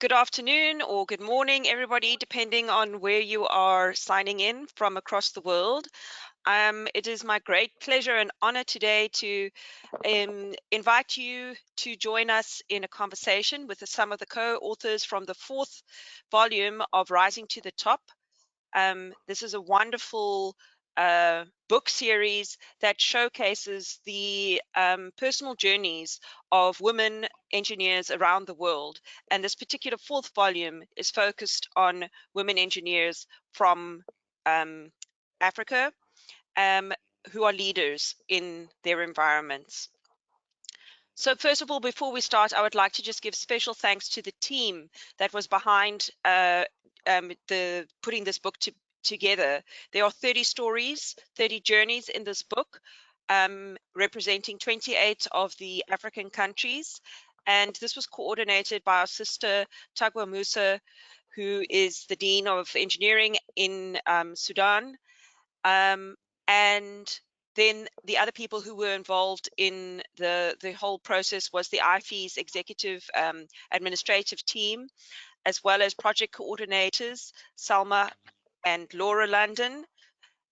Good afternoon or good morning, everybody, depending on where you are signing in from across the world. It is my great pleasure and honor today to invite you to join us in a conversation with some of the co-authors from the 4th volume of Rising to the Top. This is a wonderful book series that showcases the personal journeys of women engineers around the world. And this particular 4th volume is focused on women engineers from Africa who are leaders in their environments. So first of all, before we start, I would like to just give special thanks to the team that was behind putting this book together. There are 30 stories, 30 journeys in this book, representing 28 of the African countries. And this was coordinated by our sister, Taiwo Musa, who is the Dean of Engineering in Sudan. And then the other people who were involved in the whole process was the IFEES executive administrative team, as well as project coordinators, Salma and Laura London,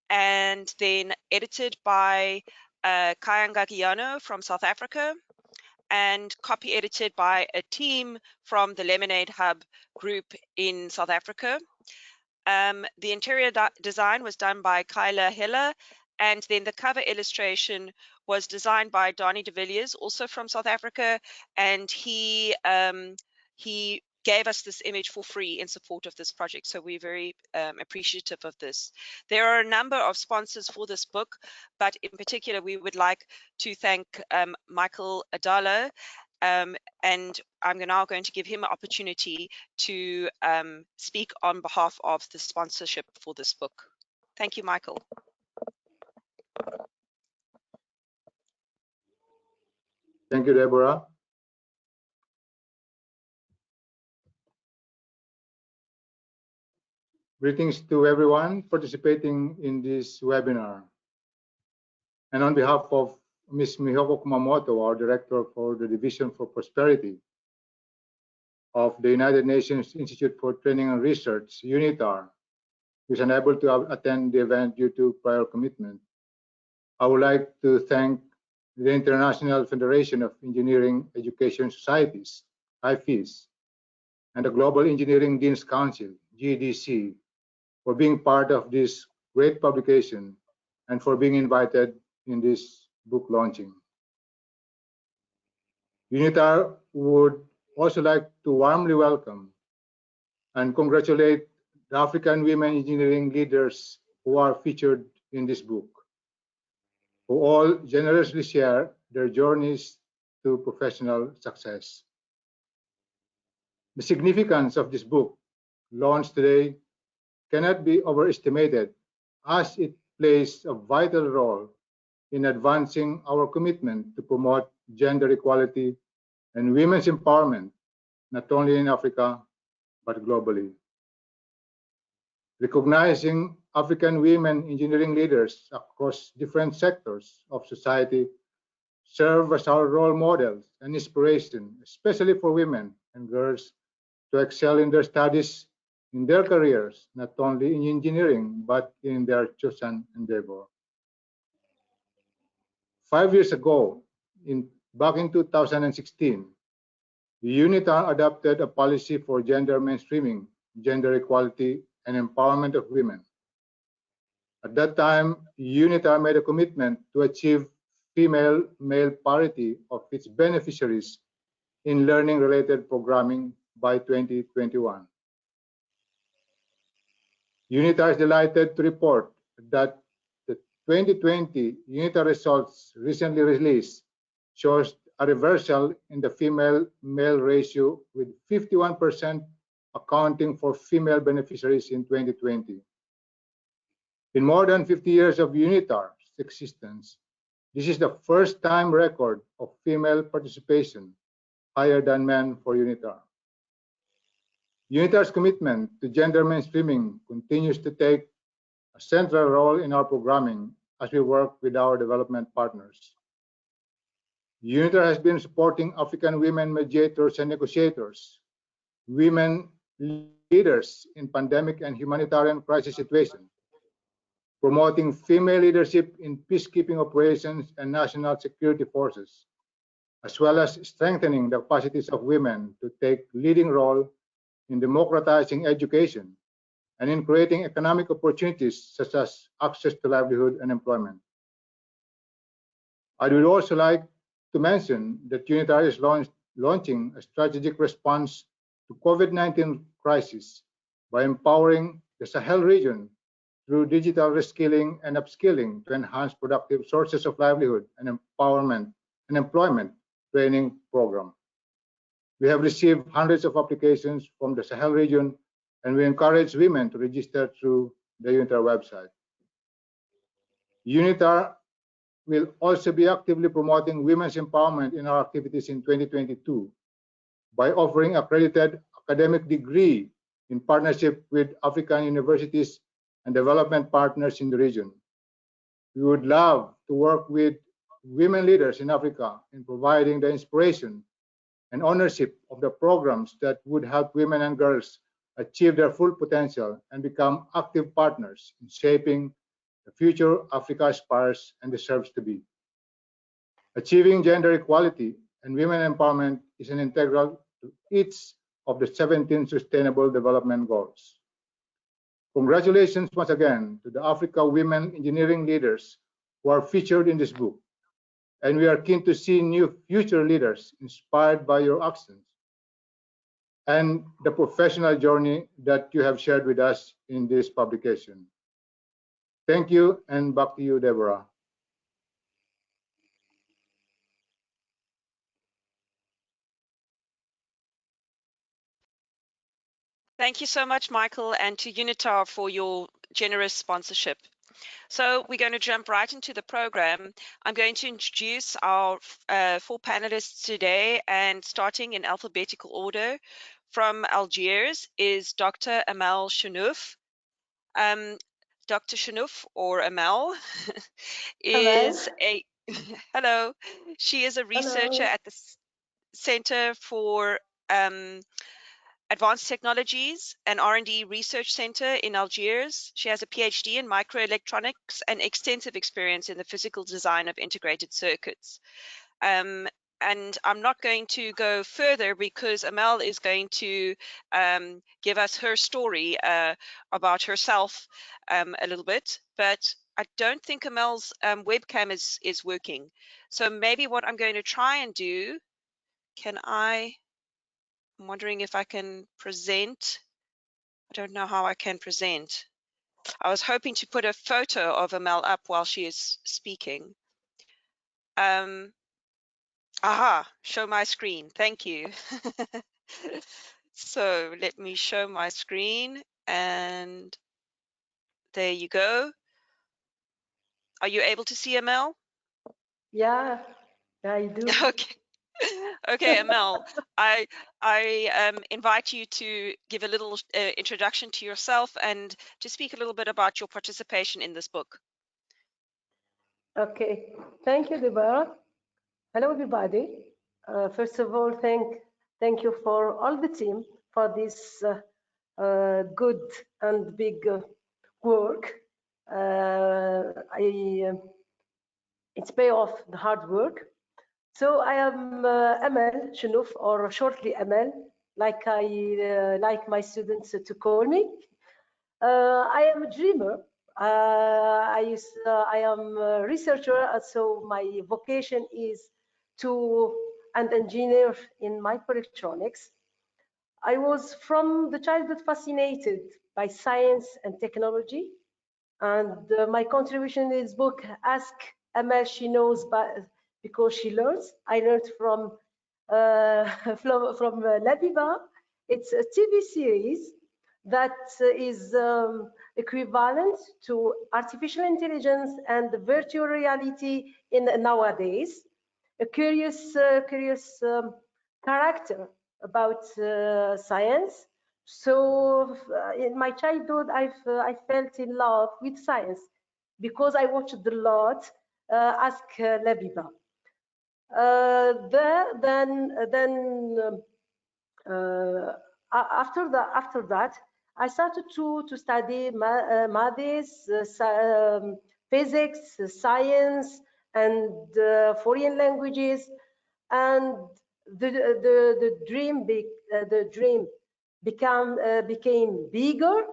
and then edited by Kian from South Africa, and copy edited by a team from the Lemonade Hub group in South Africa. The interior design was done by Kyla Heller, and then the cover illustration was designed by Donnie de Villiers, also from South Africa, and he gave us this image for free in support of this project, so we're very appreciative of this. There are a number of sponsors for this book, but in particular we would like to thank Michael Adala, and I'm now going to give him an opportunity to speak on behalf of the sponsorship for this book. Thank you, Michael. Thank you, Deborah. Greetings to everyone participating in this webinar. And on behalf of Ms. Mihoko Kumamoto, our Director for the Division for Prosperity of the United Nations Institute for Training and Research, UNITAR, who is unable to attend the event due to prior commitment, I would like to thank the International Federation of Engineering Education Societies, IFEES, and the Global Engineering Deans Council, GEDC, for being part of this great publication and for being invited in this book launching. UNITAR would also like to warmly welcome and congratulate the African women engineering leaders who are featured in this book, who all generously share their journeys to professional success. The significance of this book, launched today, cannot be overestimated, as it plays a vital role in advancing our commitment to promote gender equality and women's empowerment, not only in Africa, but globally. Recognizing African women engineering leaders across different sectors of society serve as our role models and inspiration, especially for women and girls, to excel in their studies, in their careers, not only in engineering, but in their chosen endeavor. 5 years ago, back in 2016, UNITAR adopted a policy for gender mainstreaming, gender equality, and empowerment of women. At that time, UNITAR made a commitment to achieve female-male parity of its beneficiaries in learning-related programming by 2021. UNITAR is delighted to report that the 2020 UNITAR results recently released shows a reversal in the female-male ratio, with 51% accounting for female beneficiaries in 2020. In more than 50 years of UNITAR's existence, this is the first time record of female participation higher than men for UNITAR. UNITAR's commitment to gender mainstreaming continues to take a central role in our programming as we work with our development partners. UNITAR has been supporting African women mediators and negotiators women leaders in pandemic and humanitarian crisis situations, promoting female leadership in peacekeeping operations and national security forces, as well as strengthening the capacities of women to take leading role in democratizing education and in creating economic opportunities such as access to livelihood and employment. I would also like to mention that UNITAR is launching a strategic response to COVID-19 crisis by empowering the Sahel region through digital reskilling and upskilling to enhance productive sources of livelihood and empowerment and employment training program. We have received hundreds of applications from the Sahel region, and we encourage women to register through the UNITAR website. UNITAR will also be actively promoting women's empowerment in our activities in 2022 by offering accredited academic degree in partnership with African universities and development partners in the region. We would love to work with women leaders in Africa in providing the inspiration and ownership of the programs that would help women and girls achieve their full potential and become active partners in shaping the future Africa aspires and deserves to be. Achieving gender equality and women empowerment is an integral to each of the 17 Sustainable Development Goals. Congratulations once again to the Africa women engineering leaders who are featured in this book. And we are keen to see new future leaders inspired by your actions and the professional journey that you have shared with us in this publication. Thank you, and back to you, Deborah. Thank you so much, Michael, and to UNITAR for your generous sponsorship. So we're going to jump right into the program. I'm going to introduce our 4 panelists today, and starting in alphabetical order. From Algiers is Dr. Amal Shannouf. Dr. Chenouf, or Amel, is a hello. She is a researcher at the Center for Advanced Technologies and R&D Research Center in Algiers. She has a PhD in microelectronics and extensive experience in the physical design of integrated circuits. And I'm not going to go further because Amel is going to give us her story about herself a little bit, but I don't think Amel's webcam is working. So maybe what I'm going to try and do, I'm wondering if I can present. I don't know how I can present. I was hoping to put a photo of Amel up while she is speaking. Aha, show my screen. Thank you. So let me show my screen, and there you go. Are you able to see Amel? Yeah, I do. Okay. Okay, Amel, I invite you to give a little introduction to yourself and to speak a little bit about your participation in this book. Okay, thank you, Deborah. Hello, everybody. First of all, thank you for all the team for this good and big work. It's pay off the hard work. So I am Amal Shannouf, or shortly Amel, like I like my students to call me. I am a dreamer. I am a researcher, so my vocation is to an engineer in microelectronics. I was from the childhood fascinated by science and technology, and my contribution in this book, Ask Amel, She Knows Because She Learns. I learned from Labiba. It's a TV series that is equivalent to artificial intelligence and virtual reality in nowadays. A curious character about science. So in my childhood, I felt in love with science because I watched a lot Ask Labiba. after that, I started to study maths, physics, science, and foreign languages, and the dream became bigger,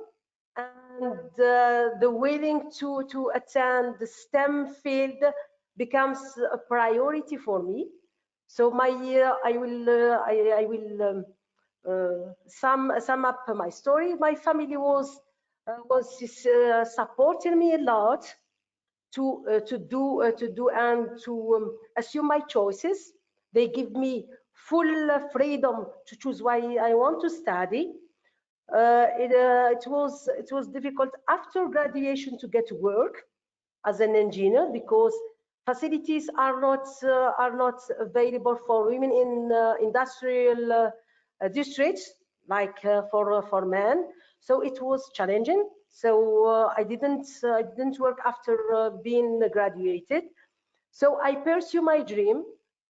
and the willing to attend the STEM field becomes a priority for me. So I will sum up my story. My family was supporting me a lot to do and to assume my choices. They give me full freedom to choose why I want to study. It was difficult after graduation to get work as an engineer because facilities are not available for women in industrial districts like for men. So it was challenging. So I didn't work after being graduated. So I pursue my dream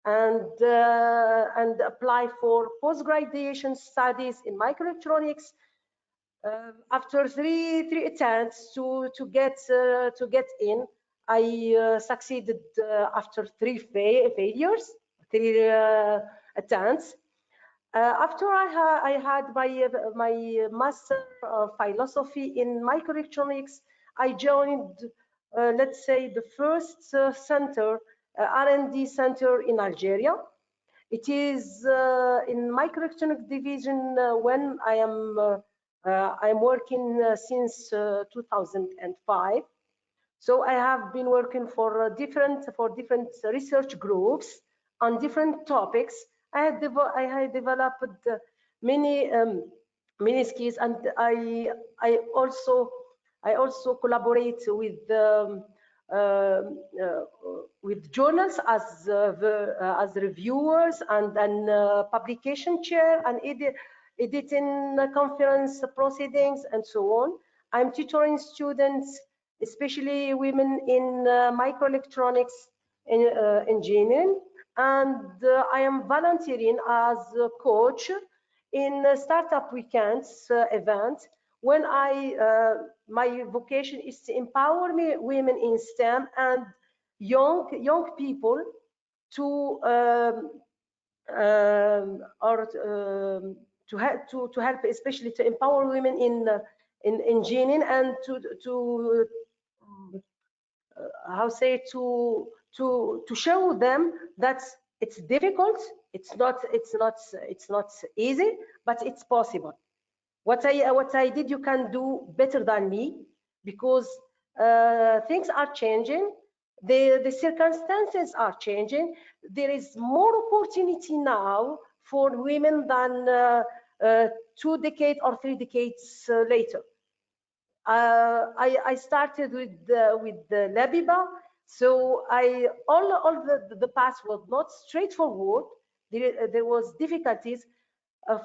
and apply for post-graduation studies in microelectronics. After three attempts to get in, I succeeded after three failures, three attempts. After I had my master of philosophy in microelectronics, I joined, let's say, the first center, R&D center in Algeria. It is in microelectronics division when I'm working since 2005. So I have been working for different research groups on different topics. I had developed many skills, and I also collaborate with journals as reviewers and publication chair and editing conference proceedings and so on. I'm tutoring students, especially women in microelectronics engineering, and I am volunteering as a coach in startup weekends event when my vocation is to empower women in STEM and young people to help, especially to empower women in engineering and to how say to show them that it's difficult, it's not easy, but it's possible. What I did, you can do better than me, because things are changing, the circumstances are changing. There is more opportunity now for women than 2 decades or 3 decades later. I started with the Labiba, so all the path was not straightforward. There was difficulties.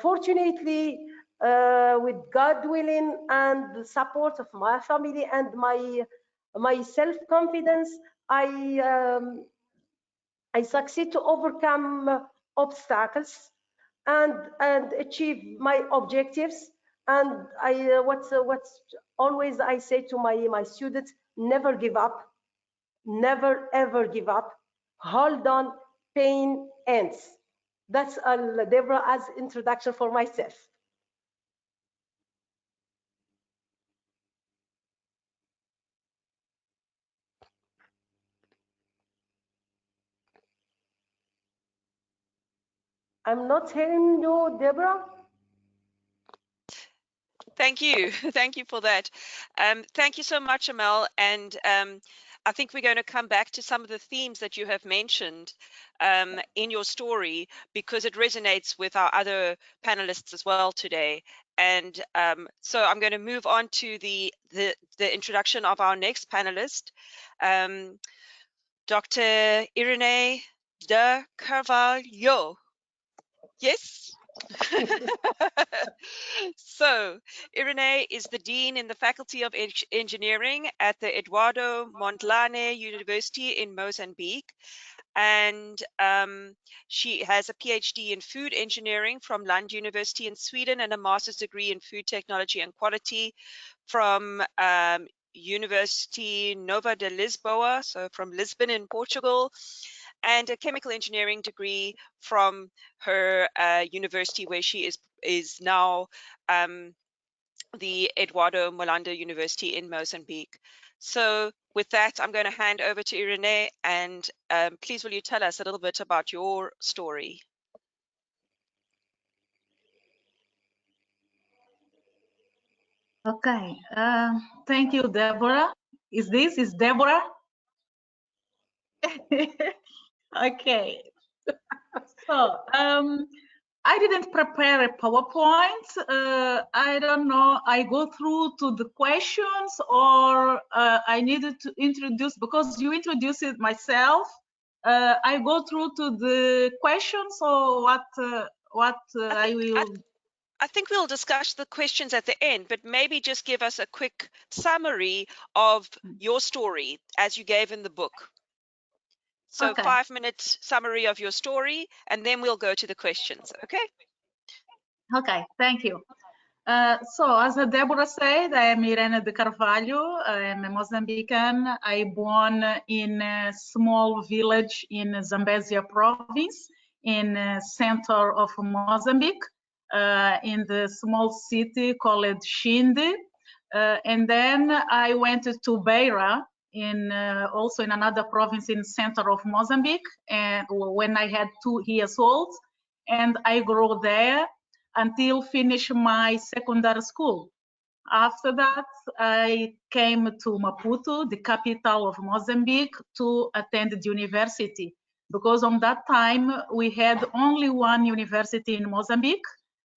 Fortunately, with God willing and the support of my family and my self-confidence, I succeed to overcome obstacles and achieve my objectives. And what's always I say to my students: never give up, never ever give up. Hold on, pain ends. That's Deborah as introduction for myself. I'm not hearing you, Deborah. Thank you. Thank you for that. Thank you so much, Amel. And I think we're going to come back to some of the themes that you have mentioned in your story, because it resonates with our other panelists as well today. And so I'm going to move on to the introduction of our next panelist, Dr. Irene De Carvalho. Yes? So, Irene is the Dean in the Faculty of Engineering at the Eduardo Mondlane University in Mozambique. and she has a PhD in food engineering from Lund University in Sweden and a master's degree in food technology and quality from University Nova de Lisboa, so from Lisbon in Portugal, and a chemical engineering degree from her university where she is now the Eduardo Mondlane University in Mozambique. So with that, I'm going to hand over to Irene, and please will you tell us a little bit about your story? Okay, thank you, Deborah. Is Deborah? Okay, so I didn't prepare a PowerPoint. I don't know, I go through to the questions, or I needed to introduce, because you introduced it myself. I go through to the questions, or what I will. I think we'll discuss the questions at the end, but maybe just give us a quick summary of your story as you gave in the book. So Okay. 5-minute summary of your story, and then we'll go to the questions, okay? Okay, thank you. So as Deborah said, I am Irene De Carvalho. I am a Mozambican. I born in a small village in Zambezia province, in the center of Mozambique, in the small city called Kehinde. And then I went to Beira, also in another province in center of Mozambique, and when I had 2 years old, and I grew there until finish my secondary school. After that, I came to Maputo, the capital of Mozambique, to attend the university, because on that time we had only one university in Mozambique,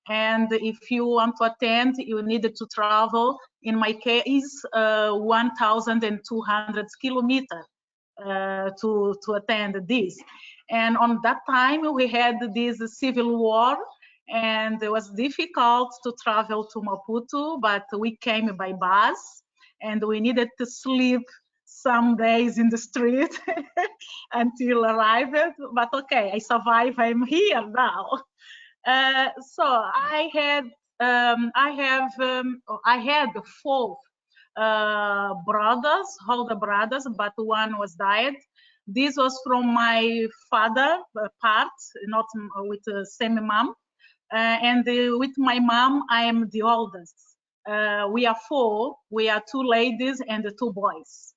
and if you want to attend, you needed to travel, in my case, 1,200 kilometers to attend this. And on that time, we had this civil war, and it was difficult to travel to Maputo, but we came by bus, and we needed to sleep some days in the street until arrived. But okay, I survived. I'm here now. So I had 4 brothers, older brothers, but one was died. This was from my father part, not with the same mom. And with my mom, I am the oldest. We are 4. We are 2 ladies and 2 boys.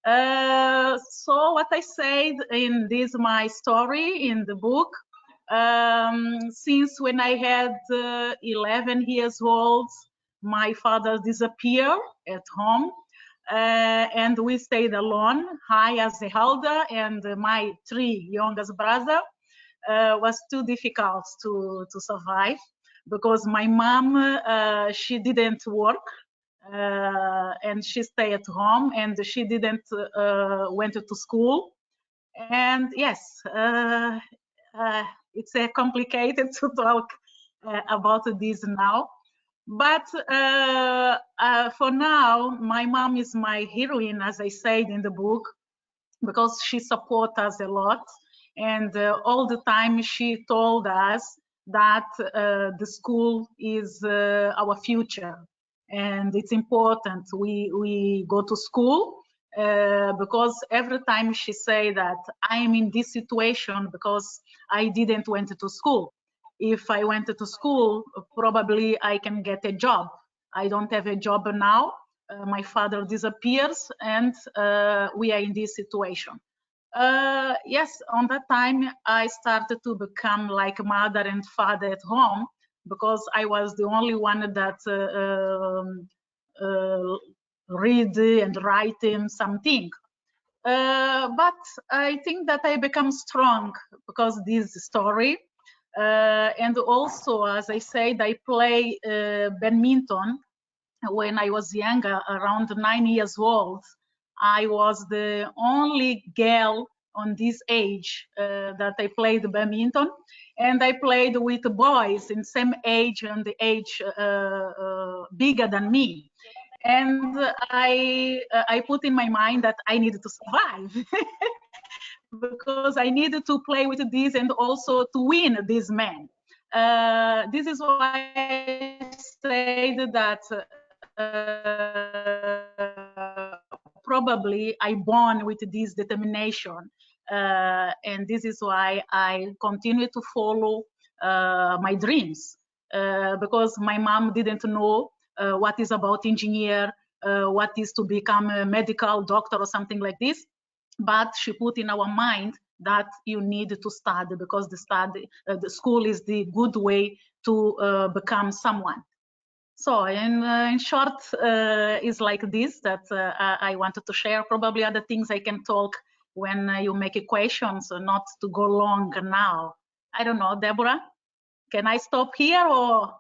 So what I said in this my story in the book, since when I had 11 years old, my father disappeared at home, and we stayed alone. I as the elder and my 3 youngest brother was too difficult to survive, because my mom, she didn't work, and she stayed at home, and she didn't went to school. And yes, it's complicated to talk about this now. But for now, my mom is my heroine, as I said in the book, because she supports us a lot. And all the time she told us that the school is our future. And it's important we go to school, because every time she say that I am in this situation because I didn't went to school. If I went to school, probably I can get a job. I don't have a job now. My father disappears, and we are in this situation. Yes, on that time, I started to become like mother and father at home, because I was the only one that read and write something. But I think that I become strong because this story. And also, as I said, I play badminton when I was younger, around 9 years old. I was the only girl on this age that I played badminton, and I played with boys in same age and the age bigger than me. And I put in my mind that I needed to survive because I needed to play with this and also to win these men. This is why I said that probably I born with this determination, and this is why I continue to follow my dreams, because my mom didn't know what is about engineer, what is to become a medical doctor or something like this, but she put in our mind that you need to study, because the school is the good way to become someone. So in short, is like this that I wanted to share. Probably other things I can talk when you make a question, so not to go long now. I don't know, Deborah, can I stop here or?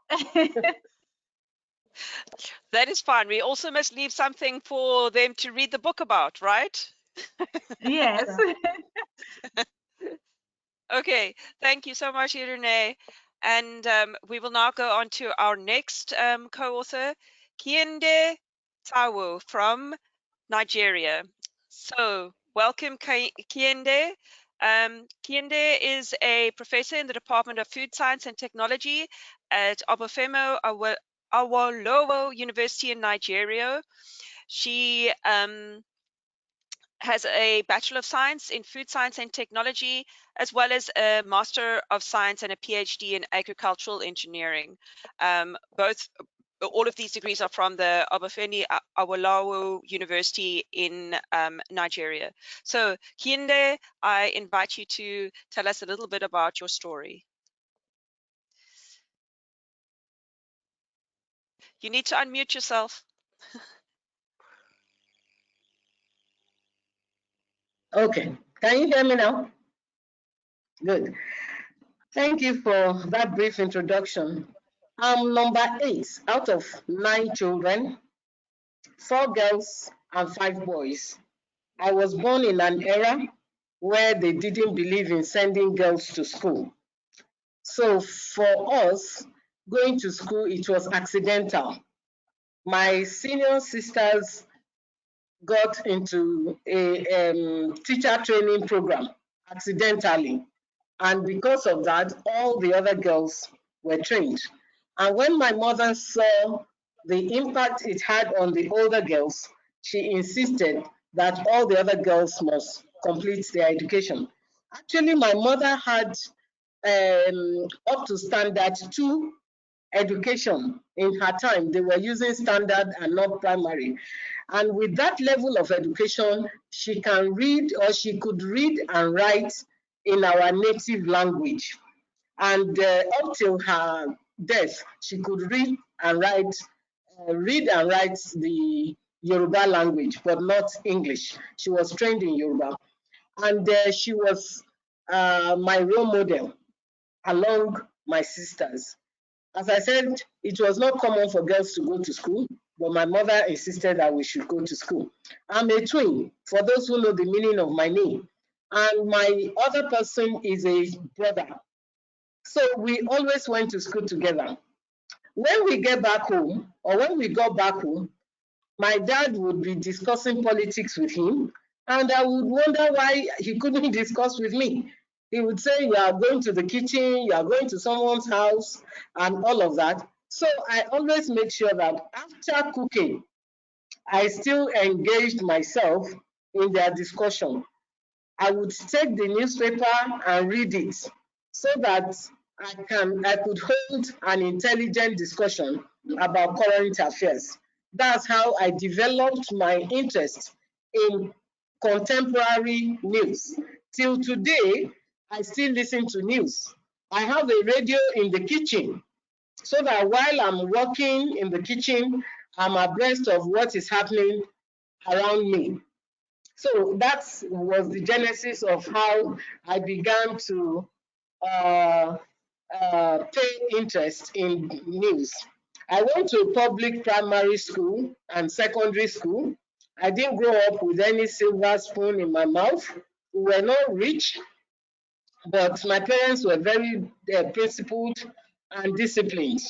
That is fine. We also must leave something for them to read the book about, right? Yes. Okay, thank you so much, Irene. And we will now go on to our next co-author, Kian De Tawo from Nigeria. So welcome, Kehinde. Kehinde is a professor in the Department of Food Science and Technology at Obafemi Awolowo University in Nigeria. She has a Bachelor of Science in Food Science and Technology, as well as a Master of Science and a PhD in Agricultural Engineering. All of these degrees are from the Obafemi Awolowo University in Nigeria. So, Kehinde, I invite you to tell us a little bit about your story. You need to unmute yourself. Okay, can you hear me now? Good. Thank you for that brief introduction. I'm number 8 out of 9 children, 4 girls and 5 boys. I was born in an era where they didn't believe in sending girls to school. So for us, going to school, it was accidental. My senior sisters got into a teacher training program accidentally. And because of that, all the other girls were trained. And when my mother saw the impact it had on the older girls, she insisted that all the other girls must complete their education. Actually, my mother had up to standard 2 education in her time. They were using standard and not primary. And with that level of education, she can read, or she could read and write in our native language. And up till her death, she could read and write the Yoruba language, but not English. She was trained in Yoruba. And she was my role model along my sisters. As I said, it was not common for girls to go to school, but my mother insisted that we should go to school. I'm a twin, for those who know the meaning of my name. And my other person is a brother. So we always went to school together. When we get back home, or when we got back home, my dad would be discussing politics with him, and I would wonder why he couldn't discuss with me. He would say, you are going to the kitchen, you are going to someone's house, and all of that. So I always make sure that after cooking, I still engaged myself in their discussion. I would take the newspaper and read it so that I could hold an intelligent discussion about current affairs. That's how I developed my interest in contemporary news. Till today, I still listen to news. I have a radio in the kitchen so that while I'm working in the kitchen, I'm abreast of what is happening around me. So that was the genesis of how I began to pay interest in news. I went to public primary school and secondary school. I didn't grow up with any silver spoon in my mouth. We were not rich, but my parents were very principled and disciplined.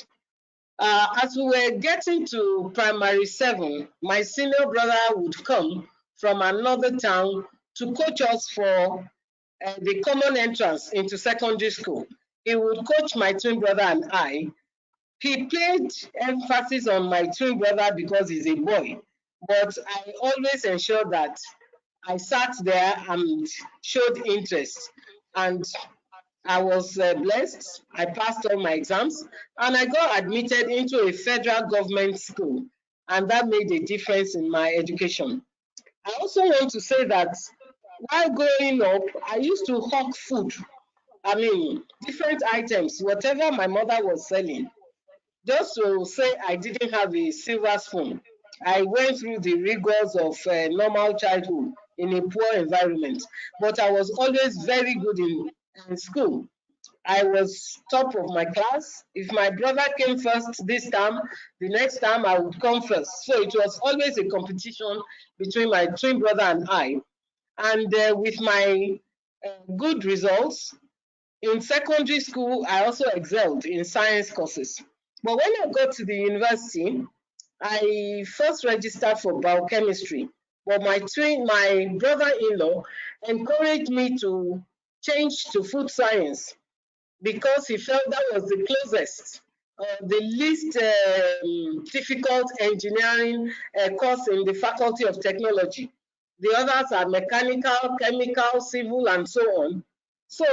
As we were getting to primary 7, my senior brother would come from another town to coach us for the common entrance into secondary school. He would coach my twin brother and I. He played emphasis on my twin brother because he's a boy, but I always ensured that I sat there and showed interest. And I was blessed. I passed all my exams and I got admitted into a federal government school, and that made a difference in my education. I also want to say that while growing up, I used to hawk food. I mean, different items, whatever my mother was selling. Just to say I didn't have a silver spoon. I went through the rigors of normal childhood in a poor environment, but I was always very good in school. I was top of my class. If my brother came first this time, the next time I would come first. So it was always a competition between my twin brother and I. And with my good results, in secondary school, I also excelled in science courses. But when I got to the university, I first registered for biochemistry. But my brother-in-law encouraged me to change to food science because he felt that was the closest, the least difficult engineering course in the Faculty of Technology. The others are mechanical, chemical, civil, and so on. So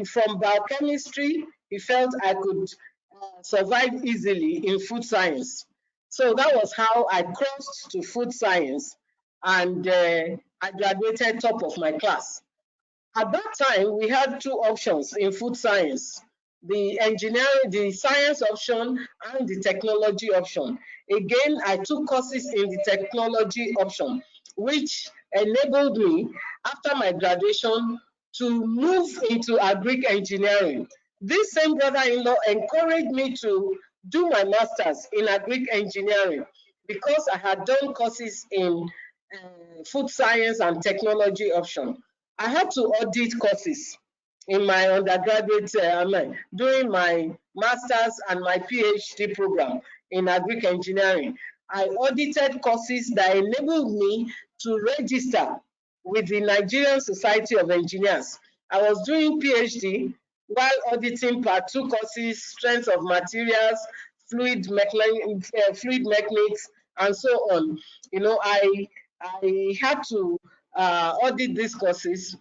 from biochemistry, he felt I could survive easily in food science. So that was how I crossed to food science, and I graduated top of my class. At that time, we had two options in food science, the engineering, the science option and the technology option. Again, I took courses in the technology option, which enabled me, after my graduation, to move into agric engineering. This same brother-in-law encouraged me to do my master's in agric engineering because I had done courses in food science and technology option. I had to audit courses in my undergraduate, during my master's and my PhD program in agric engineering. I audited courses that enabled me to register with the Nigerian Society of Engineers. I was doing PhD while auditing part 2 courses, strength of materials, fluid mechanics, and so on. You know, I had to audit these courses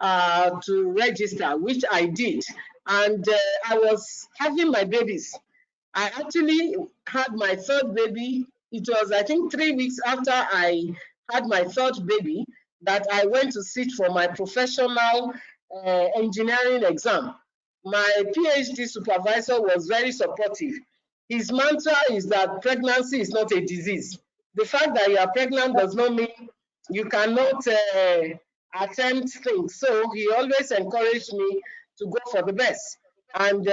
to register, which I did. And I was having my babies. I actually had my third baby. It was, I think, 3 weeks after I had my third baby that I went to sit for my professional engineering exam. My PhD supervisor was very supportive. His mantra is that pregnancy is not a disease. The fact that you are pregnant does not mean you cannot attempt things. So he always encouraged me to go for the best. And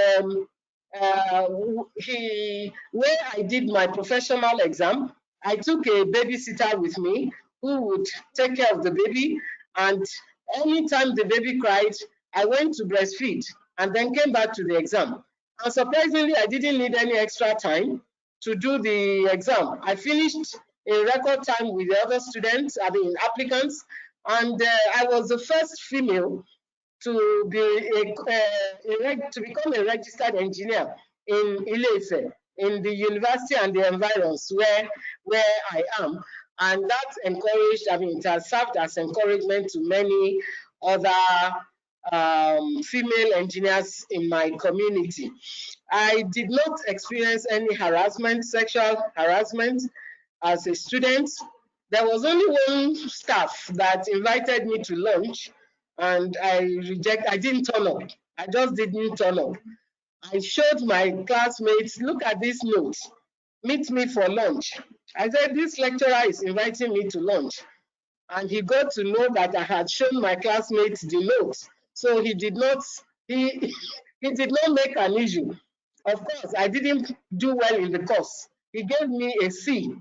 where I did my professional exam, I took a babysitter with me who would take care of the baby. And anytime the baby cried, I went to breastfeed and then came back to the exam. And surprisingly, I didn't need any extra time to do the exam. I finished in record time with the other students, applicants, and I was the first female to become a registered engineer in Ile-Ife, in the university and the environs where I am. And that encouraged, it has served as encouragement to many other female engineers in my community. I did not experience any harassment, sexual harassment as a student. There was only one staff that invited me to lunch and I didn't turn up. I just didn't turn up. I showed my classmates, look at this note, meet me for lunch. I said, this lecturer is inviting me to lunch. And he got to know that I had shown my classmates the notes. So he did not make an issue. Of course, I didn't do well in the course. He gave me a C.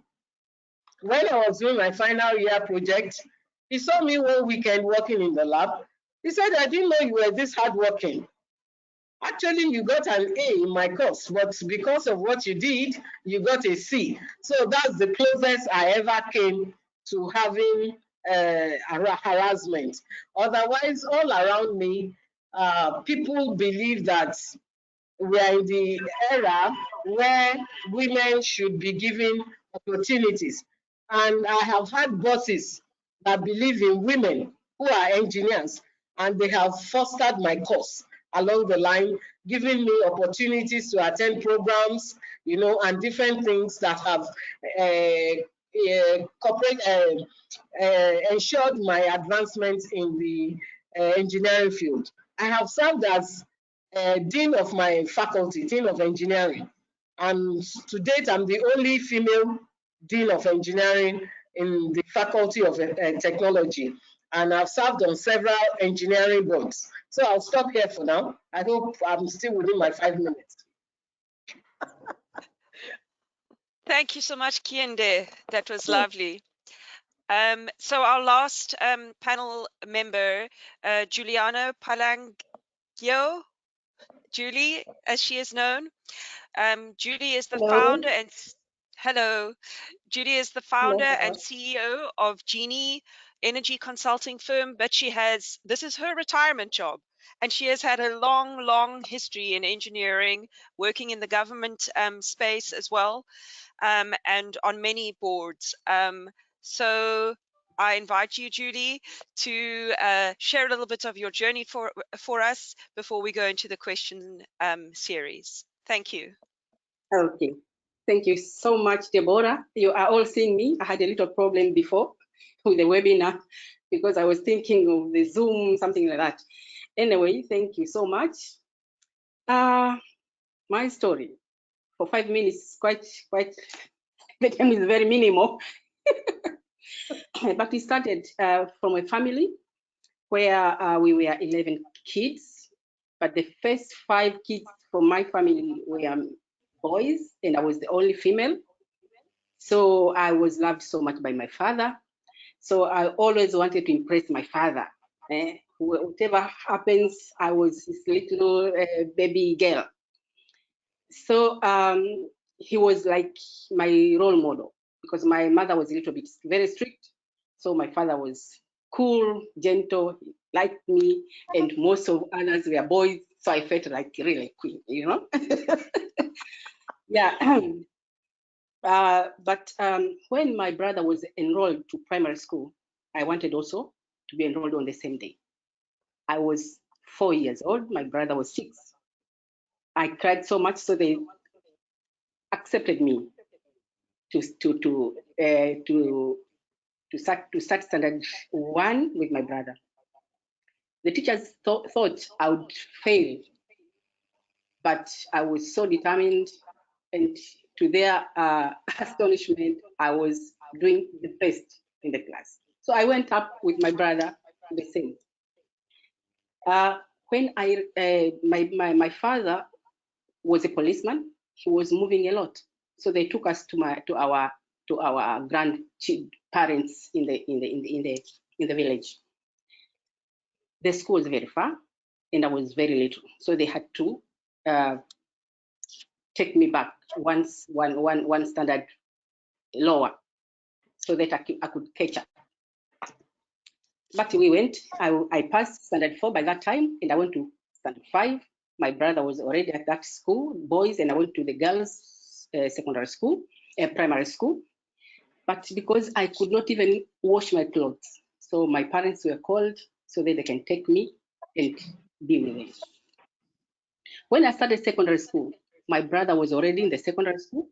When I was doing my final year project, he saw me one weekend working in the lab. He said, I didn't know you were this hardworking. Actually, you got an A in my course, but because of what you did, you got a C. So that's the closest I ever came to having harassment. Otherwise, all around me, people believe that we are in the era where women should be given opportunities. And I have had bosses that believe in women who are engineers, and they have fostered my course along the line, giving me opportunities to attend programs, you know, and different things that have ensured my advancement in the engineering field. I have served as Dean of my faculty, Dean of Engineering. And to date, I'm the only female Dean of Engineering in the Faculty of Technology. And I've served on several engineering boards. So I'll stop here for now. I hope I'm still within my 5 minutes. Thank you so much, Kehinde. That was lovely. So our last panel member, Juliana Pallangyo, Julie, as she is known. Julie is the founder and Julie is the founder and CEO of GENI energy consulting firm, but this is her retirement job, and she has had a long history in engineering, working in the government space as well, and on many boards. So I invite you, Julie, to share a little bit of your journey for us before we go into the question series. Thank you. Okay. Thank you so much, Deborah. You are all seeing me. I had a little problem before with the webinar because I was thinking of the Zoom, something like that. Anyway, thank you so much. My story for 5 minutes, quite, the time is very minimal. But it started from a family where we were 11 kids, but the first 5 kids from my family were boys, and I was the only female. So I was loved so much by my father. So I always wanted to impress my father. Whatever happens, I was his little baby girl. So he was like my role model because my mother was a little bit very strict. So my father was cool, gentle, he liked me, and most of others were boys. So I felt like really queen, you know? Yeah. But when my brother was enrolled to primary school, I wanted also to be enrolled on the same day. I was 4 years old, my brother was 6. I cried so much, so they accepted me to start standard 1 with my brother. The teachers thought I would fail, but I was so determined, and to their astonishment, I was doing the best in the class. So I went up with my brother the same. When my father was a policeman, he was moving a lot, so they took us to our grandparents in the village. The school was very far, and I was very little, so they had to take me back one standard lower, so that I could catch up. But we went. I passed standard 4 by that time, and I went to standard 5. My brother was already at that school, boys, and I went to the girls' secondary school, primary school. But because I could not even wash my clothes, so my parents were called so that they can take me and be with them. When I started secondary school, my brother was already in the secondary school,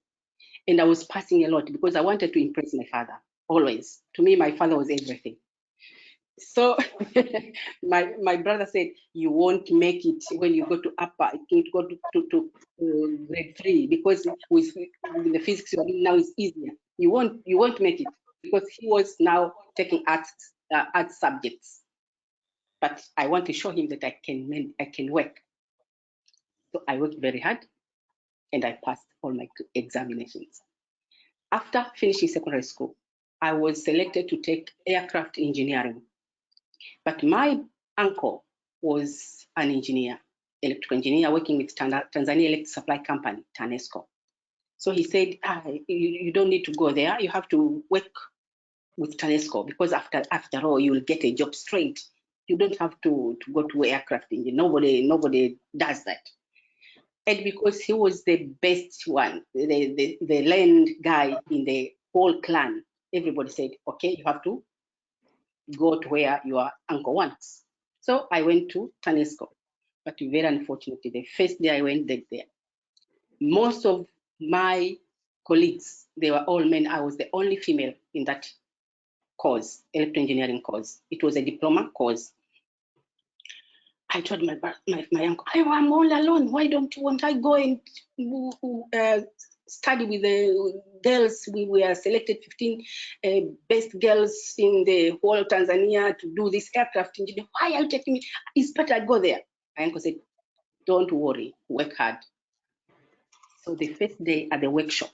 and I was passing a lot because I wanted to impress my father, always. To me, my father was everything. So my brother said, you won't make it when you go to grade 3, because with the physics you are doing now is easier. You won't make it, because he was now taking art subjects. But I want to show him that I can work. So I worked very hard, and I passed all my examinations. After finishing secondary school, I was selected to take aircraft engineering. But my uncle was an engineer, electrical engineer, working with Tanzania Electric Supply Company, TANESCO. So he said, you don't need to go there. You have to work with TANESCO, because after all, you will get a job straight. You don't have to go to aircraft engine. Nobody does that. And because he was the best one, the land guy in the whole clan, everybody said, okay, you have to go to where your uncle wants. So I went to TANESCO, but very unfortunately, the first day I went there, most of my colleagues, they were all men. I was the only female in that course, electrical engineering course. It was a diploma course. I told my uncle, I'm all alone. Why won't I go and study with the girls? We were selected 15 best girls in the whole Tanzania to do this aircraft engineering. Why are you taking me? It's better I go there. My uncle said, don't worry, work hard. So the first day at the workshop,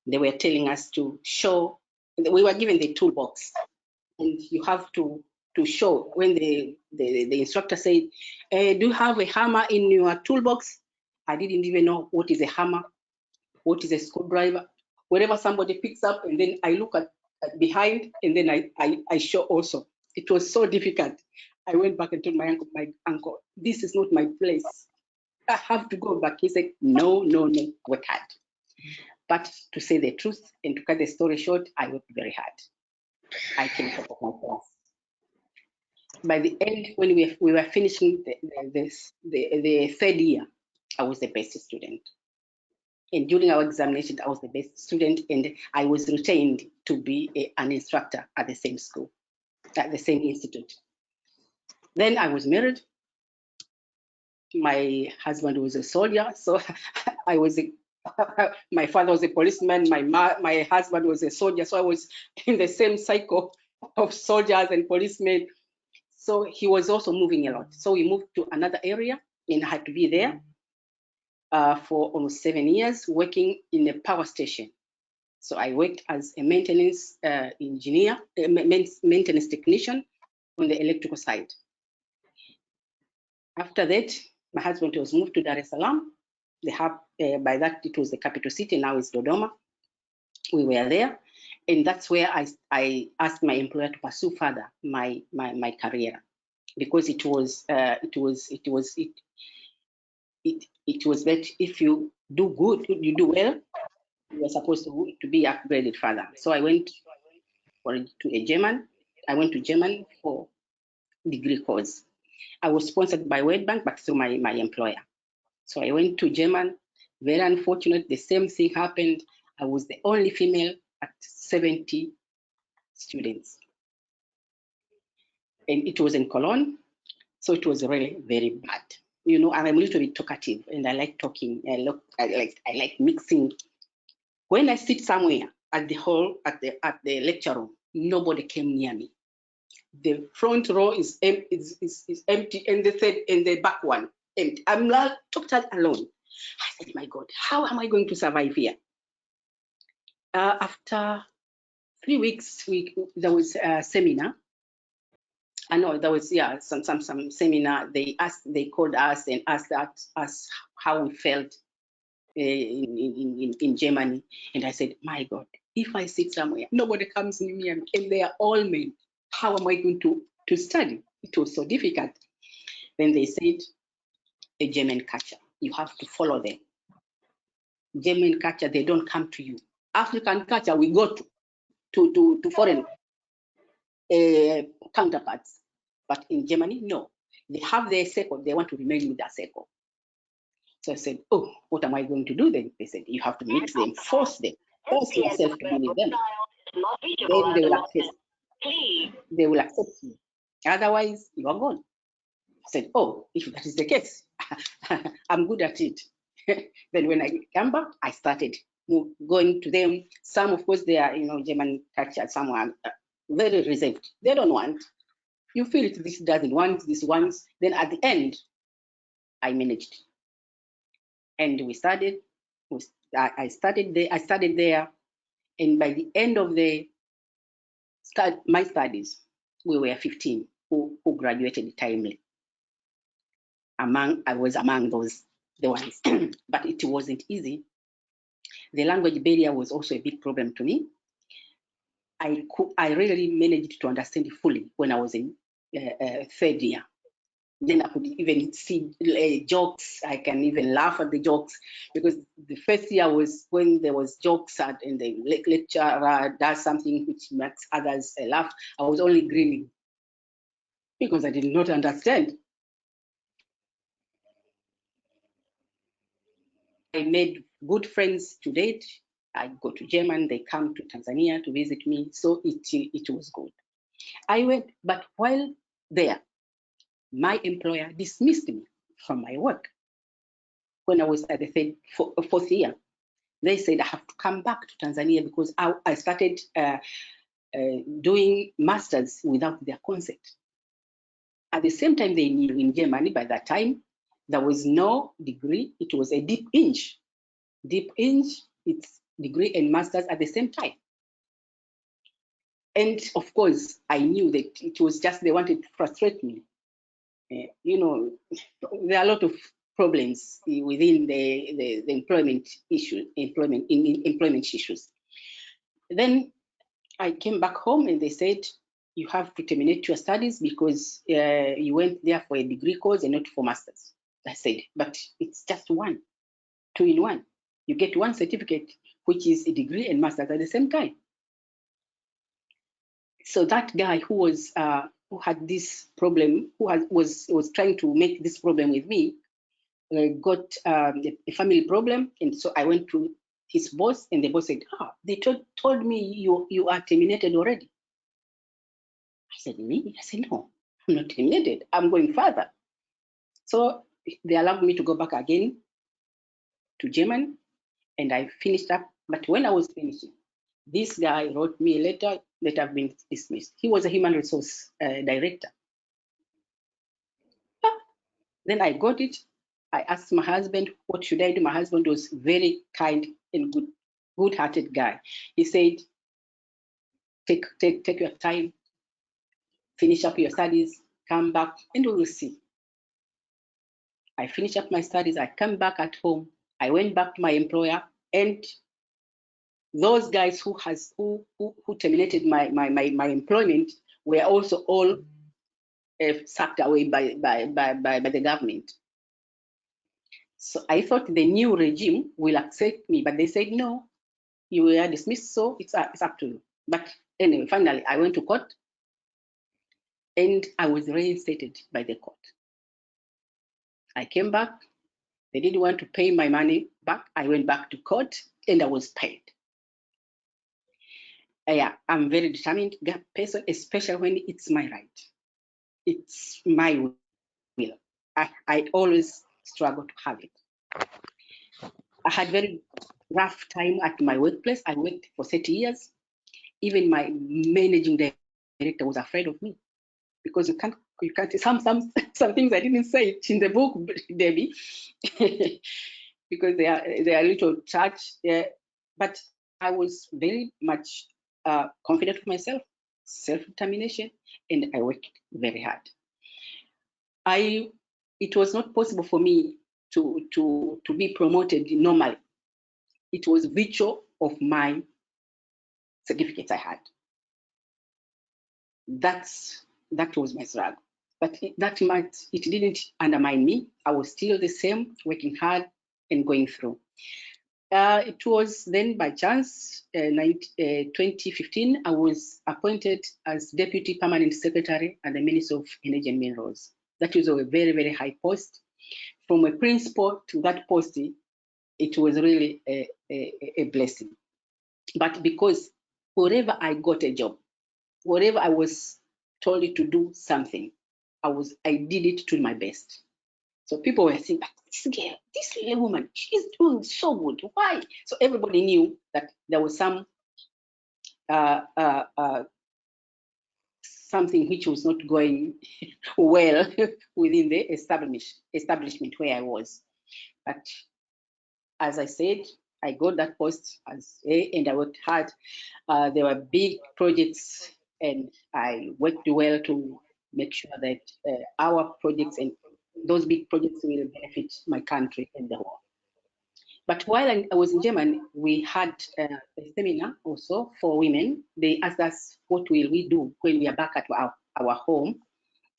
they were telling us to show, we were given the toolbox, and you have to show. When the instructor said, do you have a hammer in your toolbox? I didn't even know what is a hammer, what is a screwdriver. Whenever somebody picks up, and then I look at behind, and then I show also. It was so difficult. I went back and told my uncle, this is not my place. I have to go back. He said, no, work hard. But to say the truth and to cut the story short, I worked very hard. I came top of my class. By the end, when we were finishing the third year, I was the best student. And during our examination, I was the best student, and I was retained to be an instructor at the same school, at the same institute. Then I was married. My husband was a soldier, so I was my father was a policeman, my husband was a soldier, so I was in the same cycle of soldiers and policemen. So he was also moving a lot. So we moved to another area, and I had to be there for almost 7 years, working in a power station. So I worked as a maintenance engineer, maintenance technician on the electrical side. After that, my husband was moved to Dar es Salaam. By that, it was the capital city. Now it's Dodoma. We were there, and that's where I asked my employer to pursue further my career, because it was that if you do good, you do well, you are supposed to be upgraded further. So I went to German. I went to German for degree course. I was sponsored by World Bank, but through my employer. So I went to German. Very unfortunate, the same thing happened. I was the only female at 70 students. And it was in Cologne, so it was really very bad. You know, I'm a little bit talkative, and I like talking. I like mixing. When I sit somewhere at the hall, at the lecture room, nobody came near me. The front row is empty, and the third and the back one empty. I'm totally alone. I said, my God, how am I going to survive here? After 3 weeks, there was a seminar. I know there was some seminar. They called us and asked us how we felt in Germany, and I said, my God, if I sit somewhere, nobody comes near me, and they are all men. How am I going to study? It was so difficult. Then they said, a German culture, you have to follow them. German culture, they don't come to you. African culture, we go to foreign counterparts. But in Germany, no. They have their circle, they want to remain with their circle. So I said, oh, what am I going to do then? They said, you have to mix them, force yourself to be with them. Then they will accept you. Otherwise, you are gone. I said, oh, if that is the case, I'm good at it. Then when I came back, I started going to them. Some, of course, they are, German culture, some are very reserved. They don't want. You feel it, this doesn't want, this wants. Then at the end, I managed. And we started, I studied there. And by the end of my studies, we were 15 who graduated timely. I was among the ones, but it wasn't easy. The language barrier was also a big problem to me. I really managed to understand it fully when I was in third year. Then I could even see jokes. I can even laugh at the jokes, because the first year was when there was jokes and the lecturer does something which makes others laugh. I was only grinning because I did not understand. I made good friends to date. I go to Germany, they come to Tanzania to visit me, so it was good. I went, but while there, my employer dismissed me from my work when I was at the fourth year. They said I have to come back to Tanzania because I started doing masters without their consent. At the same time, they knew in Germany by that time there was no degree. It was a deep inch. Deep inch, it's degree and masters at the same time. And of course, I knew that it was just they wanted to frustrate me. You know, there are a lot of problems within the employment issue, employment issues. Then I came back home and they said, you have to terminate your studies because you went there for a degree course and not for masters. I said, but it's just one, 2 in 1. You get one certificate, which is a degree and masters at the same time. So that guy who was who had this problem, who was trying to make this problem with me, got a family problem, and so I went to his boss, and the boss said, they told me you are terminated already. I said, me? I said, no, I'm not terminated. I'm going further. So they allowed me to go back again to Germany, and I finished up. But when I was finishing, this guy wrote me a letter that I've been dismissed. He was a human resource director. Then I got it. I asked my husband, what should I do? My husband was very kind and good-hearted guy. He said, take your time, finish up your studies, come back, and we will see. I finished up my studies. I come back at home. I went back to my employer, and those guys who terminated my employment were also all sucked away by the government. So I thought the new regime will accept me, but they said, no, you were dismissed, so it's up to you. But anyway, finally, I went to court, and I was reinstated by the court. I came back. They didn't want to pay my money back. I went back to court, and I was paid. Yeah, I'm a very determined person, especially when it's my right. It's my will. I always struggle to have it. I had very rough time at my workplace. I worked for 30 years. Even my managing director was afraid of me, because you can't some things I didn't say it in the book, Debbie, because they are a little touched. But I was very much confident of myself, self-determination, and I worked very hard. It was not possible for me to be promoted normally. It was virtue of my certificates I had. That was my struggle. But it didn't undermine me. I was still the same, working hard and going through. It was then by chance, 2015, I was appointed as Deputy Permanent Secretary at the Ministry of Energy and Minerals. That was a very, very high post. From a principal to that post, it was really a blessing. But because wherever I got a job, wherever I was told to do something, I did it to my best. So people were saying, this little woman, she's doing so good. Why? So everybody knew that there was something which was not going well within the establishment where I was. But as I said, I got that post and I worked hard. There were big projects, and I worked well to make sure that our projects and those big projects will benefit my country and the world. But while I was in Germany, we had a seminar also for women. They asked us, what will we do when we are back at our home,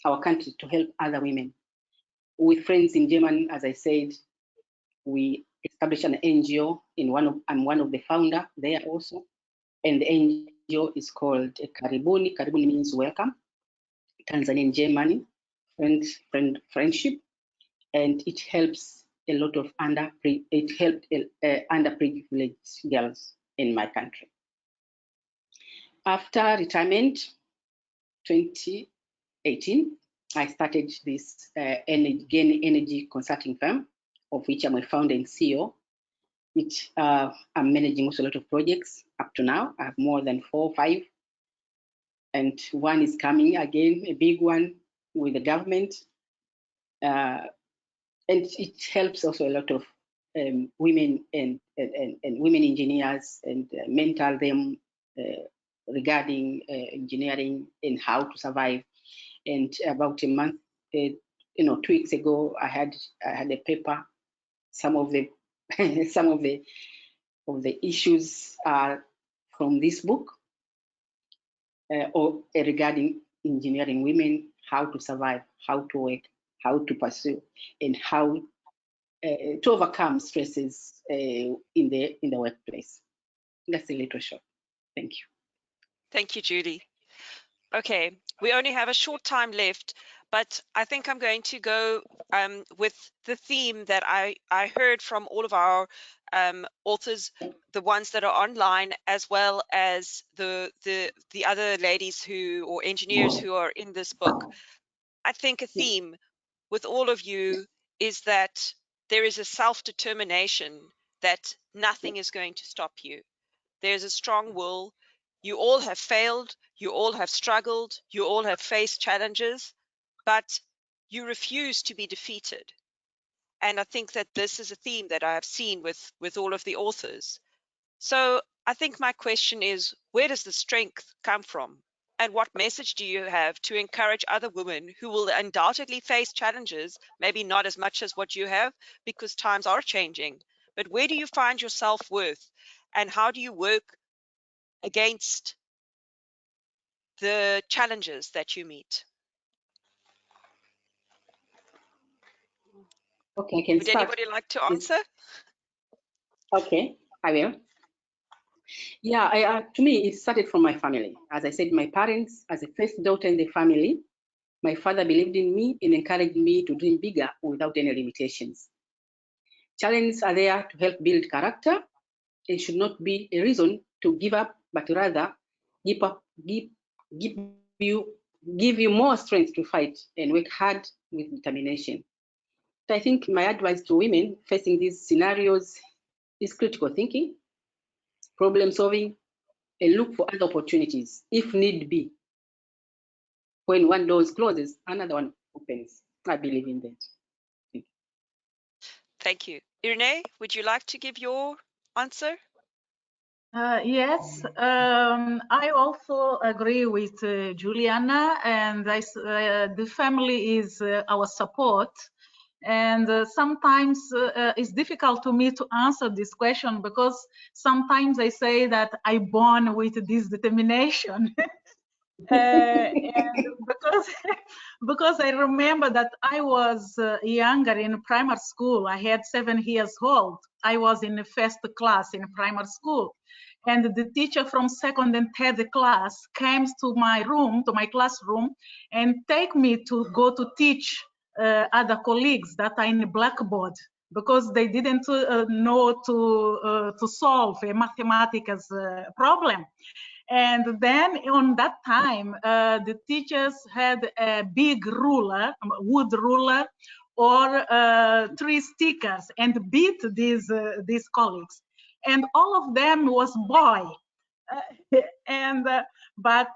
our country, to help other women? With friends in Germany, as I said, we established an NGO. I'm one of the founder there also. And the NGO is called Karibuni. Karibuni means welcome. Tanzania in Germany, friendship. And it helps a lot of underprivileged girls in my country. After retirement, 2018, I started this GENI energy consulting firm, of which I'm a founder and CEO, which I'm managing also a lot of projects up to now. I have more than 4 or 5. And one is coming again, a big one with the government. And it helps also a lot of women and women engineers and mentor them regarding engineering and how to survive. And about a month, 2 weeks ago, I had a paper. Some of the issues are from this book, or regarding engineering women, how to survive, how to work, how to pursue, and how to overcome stresses in the workplace. That's a little short. Thank you. Thank you, Judy. Okay, we only have a short time left, but I think I'm going to go with the theme that I heard from all of our authors, the ones that are online, as well as the other ladies or engineers who are in this book. I think a theme with all of you is that there is a self-determination that nothing is going to stop you. There's a strong will. You all have failed. You all have struggled. You all have faced challenges, but you refuse to be defeated. And I think that this is a theme that I have seen with all of the authors. So I think my question is, where does the strength come from? And what message do you have to encourage other women who will undoubtedly face challenges, maybe not as much as what you have, because times are changing, but where do you find your self-worth, and how do you work against the challenges that you meet? Okay, I can Would start. anybody like to answer? Okay, I will. Yeah, to me, it started from my family. As I said, my parents, as the first daughter in the family, my father believed in me and encouraged me to dream bigger without any limitations. Challenges are there to help build character. It should not be a reason to give up, but rather give you more strength to fight and work hard with determination. So I think my advice to women facing these scenarios is critical thinking, problem solving, and look for other opportunities if need be. When one door closes, another one opens. I believe in that. Thank you. Irene, would you like to give your answer? Yes, I also agree with Juliana, and the family is our support. And sometimes it's difficult to me to answer this question, because sometimes I say that I born with this determination. And because I remember that I was younger in primary school. I had 7 years old. I was in the first class in primary school, and the teacher from second and third class came to my room, to my classroom, and take me to go to teach other colleagues that are in the blackboard, because they didn't know to solve a mathematics problem. And then on that time, the teachers had a big ruler, wood ruler, or 3 stickers, and beat these colleagues. And all of them was boy. But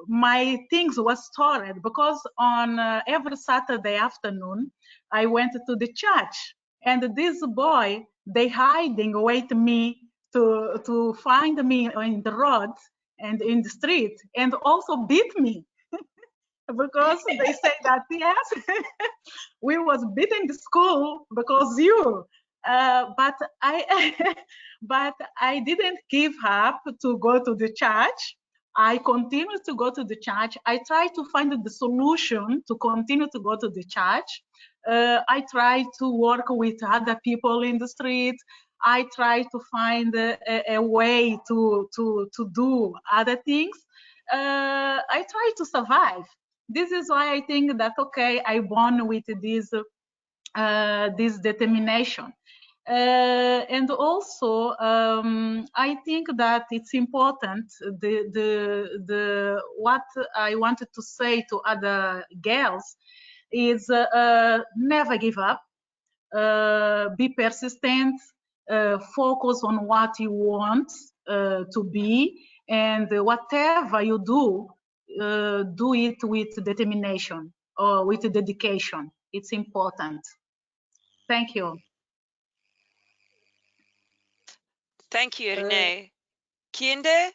my things was stored, because on every Saturday afternoon, I went to the church, and this boy, they hiding, wait me to find me in the road and in the street, and also beat me. Because they say that, yes, we was beating the school because you But I but I didn't give up to go to the church. I continued to go to the church. I tried to find the solution to continue to go to the church. I tried to work with other people in the street. I tried to find a way to do other things. I tried to survive. This is why I think that, okay, I born with this determination. And also, I think that it's important. What I wanted to say to other girls is never give up. Be persistent. Focus on what you want to be, and whatever you do it with determination or with dedication. It's important. Thank you. Thank you, Irene. Kehinde,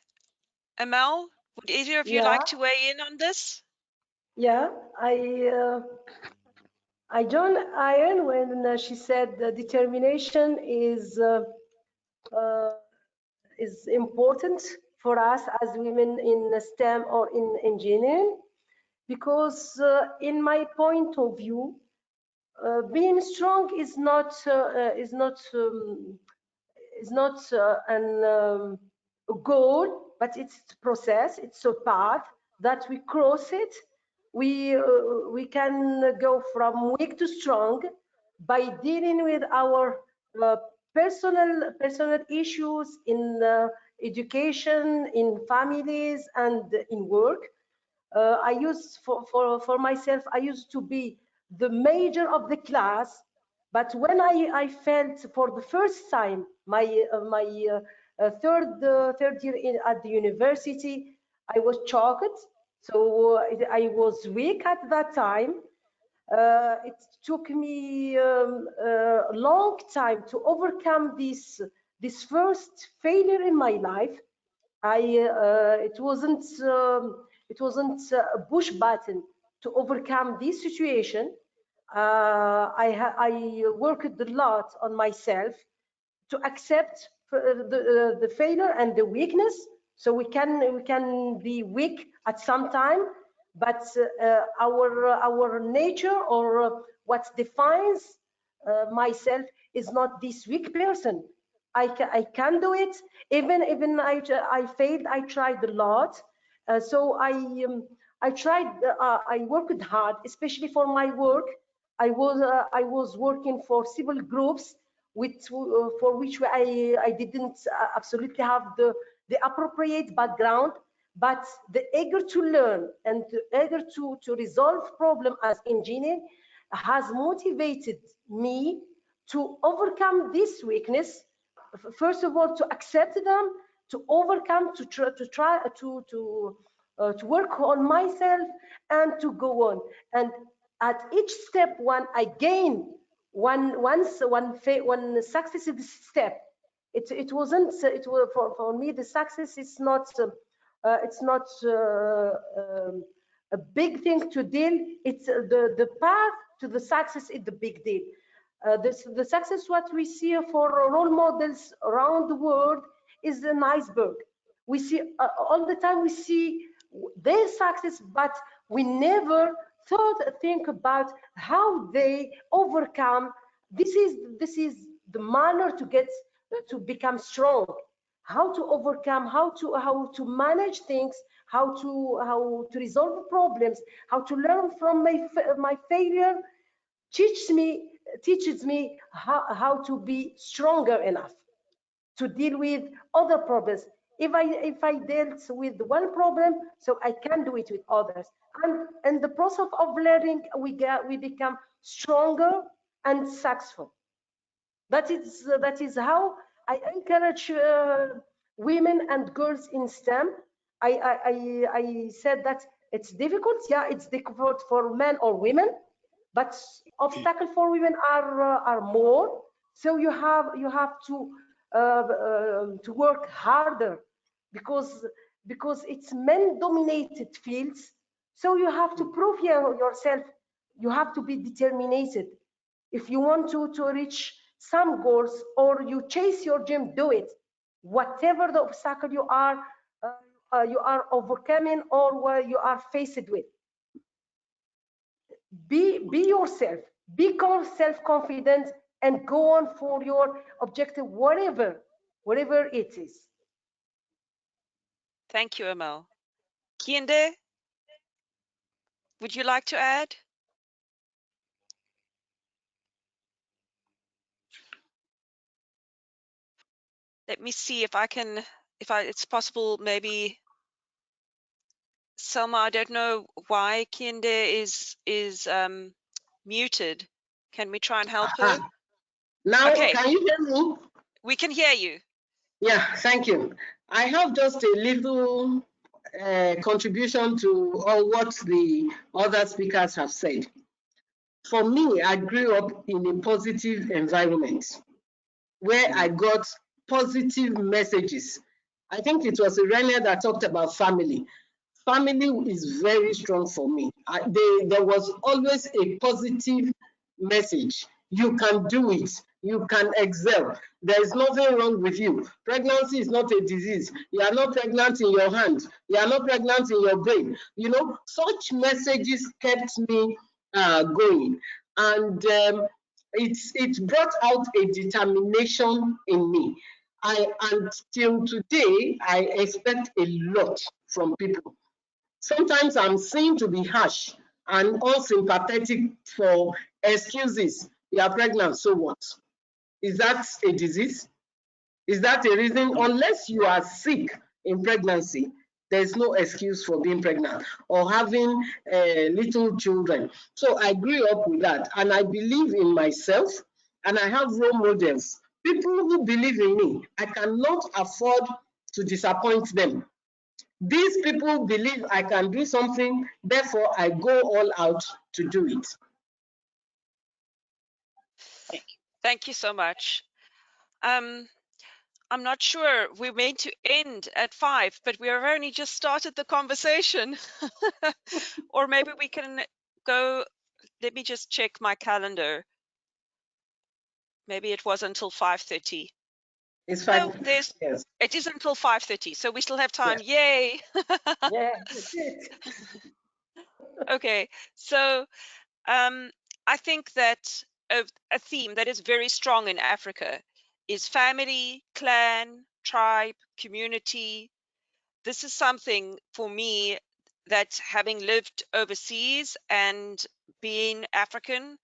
Amel, would either of you like to weigh in on this? Yeah, I joined Iron when she said determination is important for us as women in STEM or in engineering, because in my point of view, being strong is not a goal, but it's a process. It's a path that we cross it. We can go from weak to strong by dealing with our personal issues in education, in families, and in work. I used for myself, I used to be the major of the class, but when I felt for the first time my third year at the university, I was shocked. So I was weak at that time. It took me a long time to overcome this first failure in my life. It wasn't a push button to overcome this situation. I worked a lot on myself to accept the failure and the weakness. So we can be weak at some time, but our nature or what defines myself is not this weak person. I can do it. Even I failed. I tried a lot. So I tried. I worked hard, especially for my work. I was working for civil groups, for which I didn't absolutely have the appropriate background, but the eager to learn and the eager to resolve problem as engineer has motivated me to overcome this weakness. First of all, to accept them, to overcome, to try to work on myself, and to go on. And at each step, when I gain one successive step, it wasn't. It was for me, the success is not. It's not a big thing to deal. It's the path to the success is the big deal. The success what we see for role models around the world is an iceberg. We see all the time, we see their success, but we never think about how they overcome. This is the manner to become strong, how to overcome, how to manage things, how to resolve problems, how to learn from my failure. Teaches me how to be stronger enough to deal with other problems. If I dealt with one problem, so I can do it with others. And in the process of learning, we become stronger and successful. That is how I encourage women and girls in STEM. I said that it's difficult. Yeah, it's difficult for men or women, but obstacles for women are more. So you have to work harder because it's men-dominated fields. So you have to prove yourself. You have to be determined. If you want to reach some goals, or you chase your dream, do it. Whatever the obstacle you are overcoming or what you are faced with. Be yourself, become self-confident, and go on for your objective, whatever it is. Thank you, Amel. Kehinde, would you like to add? Let me see if I can, it's possible, maybe Selma, I don't know why Kehinde is muted. Can we try and help her? Now, Okay. Can you hear me? We can hear you. Yeah, thank you. I have just a little contribution to all what the other speakers have said. For me, I grew up in a positive environment where I got positive messages. I think it was Irene that talked about family. Family is very strong for me. There was always a positive message. You can do it. You can excel. There is nothing wrong with you. Pregnancy is not a disease. You are not pregnant in your hand. You are not pregnant in your brain. You know, such messages kept me going. And it brought out a determination in me. And till today, I expect a lot from people. Sometimes I'm seen to be harsh and unsympathetic for excuses. You are pregnant, so what? Is that a disease? Is that a reason? Unless you are sick in pregnancy, there's no excuse for being pregnant or having little children. So I grew up with that, and I believe in myself, and I have role models, people who believe in me. I cannot afford to disappoint them. These people believe I can do something, therefore I go all out to do it. Thank you so much. I'm not sure we're meant to end at 5, but we have only just started the conversation. Or maybe we can go, let me just check my calendar. Maybe it was until 5:30. It's No, fine. there's, Yes. it is until 5:30, so we still have time. Yes. Yay! Yeah, that's it. Okay, so I think that a theme that is very strong in Africa is family, clan, tribe, community. This is something for me that, having lived overseas and being African,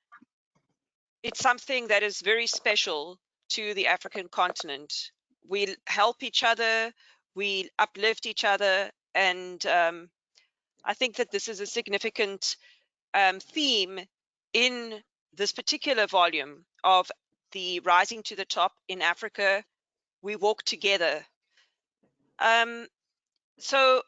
it's something that is very special to the African continent. We help each other, we uplift each other, and I think that this is a significant theme in this particular volume of the Rising to the Top in Africa. We walk together. So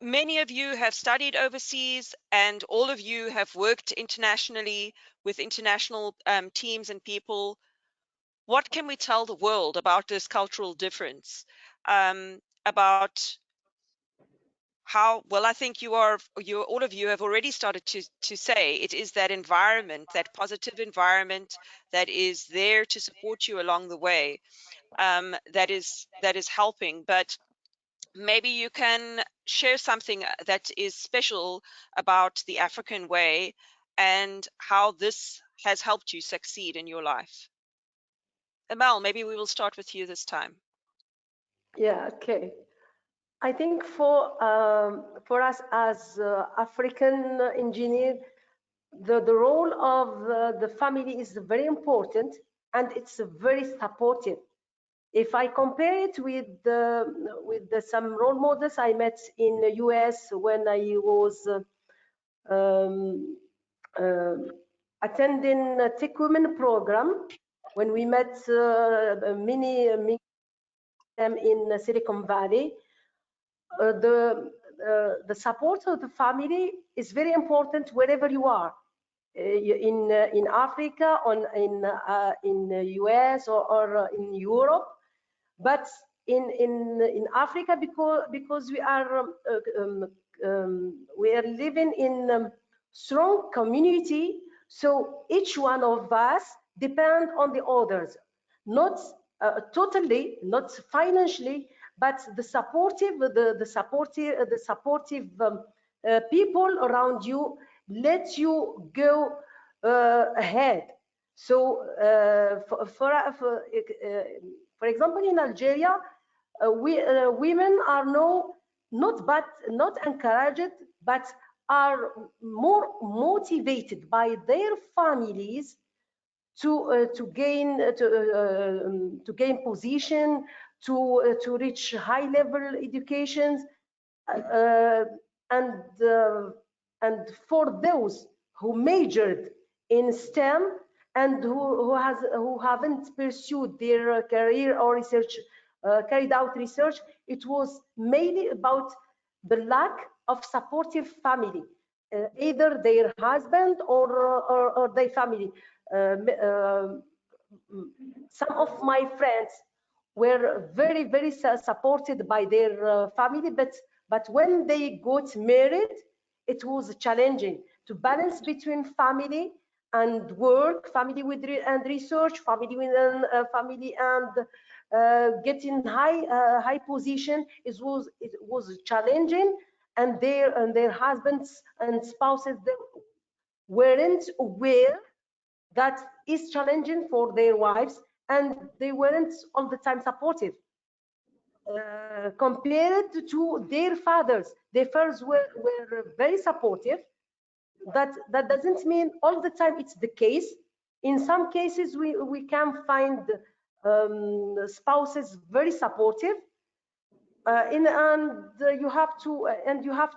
many of you have studied overseas, and all of you have worked internationally with international teams and people. What can we tell the world about this cultural difference? About how well, I think all of you have already started to say it is that environment, that positive environment that is there to support you along the way, that is helping. But maybe you can share something that is special about the African way and how this has helped you succeed in your life. Amal, maybe we will start with you this time. Yeah, okay. I think for us as African engineer, the role of the family is very important, and it's very supportive. If I compare it with some role models I met in the US when I was attending a Tech Women program, when we met many in Silicon Valley, the support of the family is very important wherever you are, in Africa, in the US or in Europe. But in Africa, because we are living in strong community, so each one of us depend on the others, not totally, not financially, but the supportive people around you let you go ahead. So for example, in Algeria, women are not encouraged, but are more motivated by their families to gain position, to reach high level education, and for those who majored in STEM and who haven't pursued their career or research, carried out research, it was mainly about the lack of supportive family, either their husband or their family. Some of my friends were very supported by their family, but when they got married, it was challenging to balance between family and work, family and research, family and getting high position. It was challenging, and their husbands and spouses, they weren't aware that is challenging for their wives, and they weren't all the time supportive. Compared to their fathers, their fathers were very supportive. That doesn't mean all the time it's the case. In some cases, we can find spouses very supportive, and you have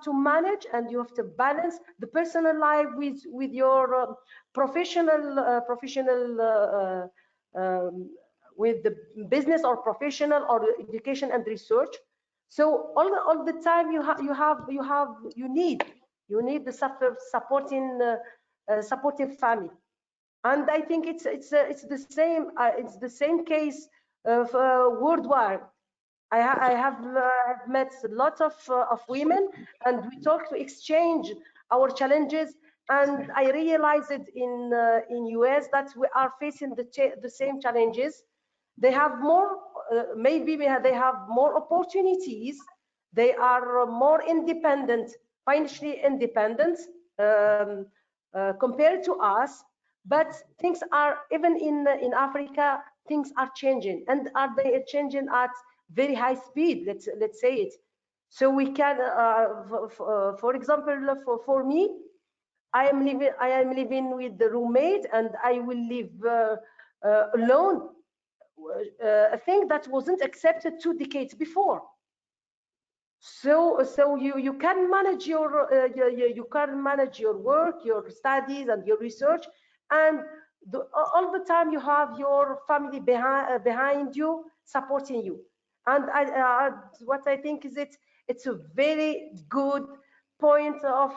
to manage, and you have to balance the personal life with your professional with the business or professional or education and research. So all the time you need the supportive family. And I think it's the same case worldwide. I have met lots of women, and we talk to exchange our challenges. And I realized in US that we are facing the same challenges. They have more, maybe they have more opportunities. They are more independent, financially independent compared to us. But things are, even in Africa, things are changing, and are they changing at very high speed? Let's say it. So we can, for example, for me, I am living with the roommate, and I will live alone. A thing that wasn't accepted 2 decades before. So you can manage you can manage your work, your studies, and your research, and all the time you have your family behind you, supporting you. And what I think is it's a very good point of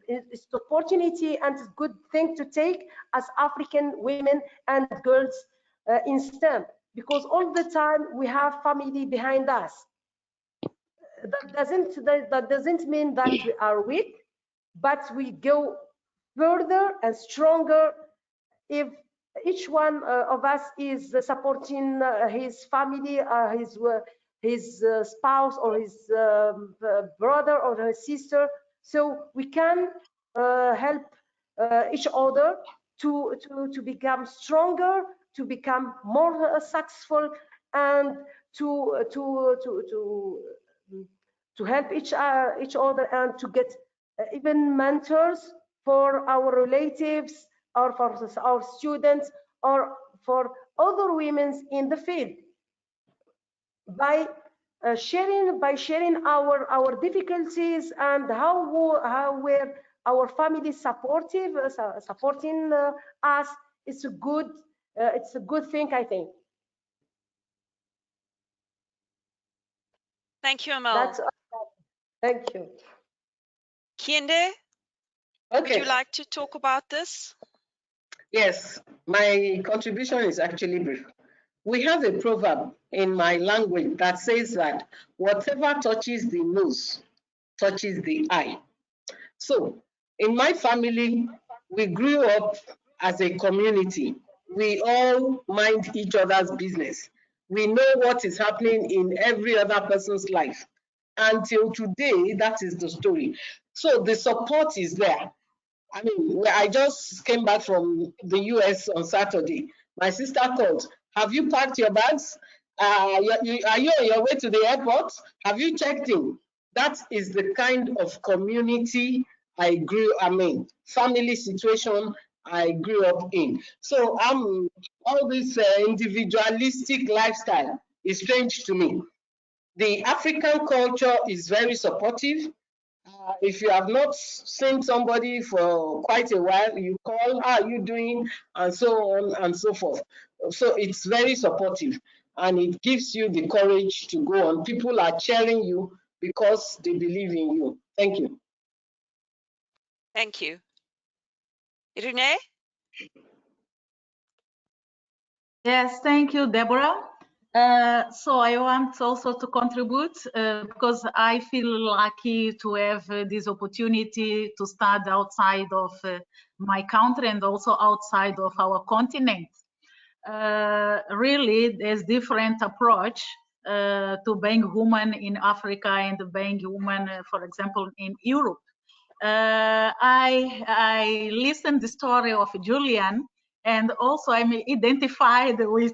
it's opportunity and good thing to take as African women and girls in STEM, because all the time we have family behind us. That doesn't mean that we are weak, but we go further and stronger if each one of us is supporting his family, his spouse, or his brother or his sister. So we can help each other to become stronger, to become more successful, and to help each other, and to get even mentors for our relatives, or for our students, or for other women in the field. By sharing our difficulties, and how were our family supporting us, it's a good thing, I think. Thank you, Amel. Thank you. Kehinde, Okay. would you like to talk about this? Yes, my contribution is actually brief. We have a proverb in my language that says that whatever touches the nose touches the eye. So in my family, we grew up as a community. We all mind each other's business. We know what is happening in every other person's life. Until today, that is the story. So the support is there. I mean, I just came back from the US on Saturday. My sister called. Have you packed your bags? Are you on your way to the airport? Have you checked in? That is the kind of community family situation I grew up in. So all this individualistic lifestyle is strange to me. The African culture is very supportive. If you have not seen somebody for quite a while, you call, how are you doing, and so on and so forth. So it's very supportive, and it gives you the courage to go on. People are cheering you because they believe in you. Thank you. Thank you. Irene? Yes, thank you, Deborah. So I want also to contribute because I feel lucky to have this opportunity to start outside of my country and also outside of our continent. Really, there's different approach to being woman in Africa and being woman, for example, in Europe. I listened the story of Juliana, and also I'm identified with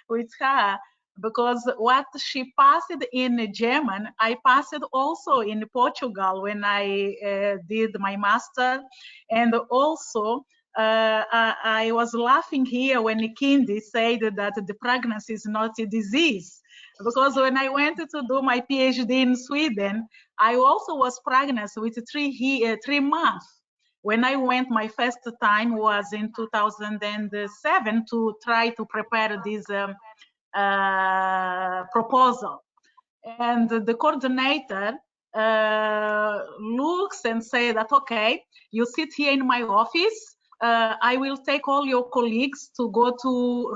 with her because what she passed in German, I passed also in Portugal when I did my master, and also I was laughing here when Kehinde said that the pregnancy is not a disease, because when I went to do my PhD in Sweden, I also was pregnant with 3 months. When I went, my first time was in 2007 to try to prepare this proposal. And the coordinator looks and say that, okay, you sit here in my office. I will take all your colleagues to go to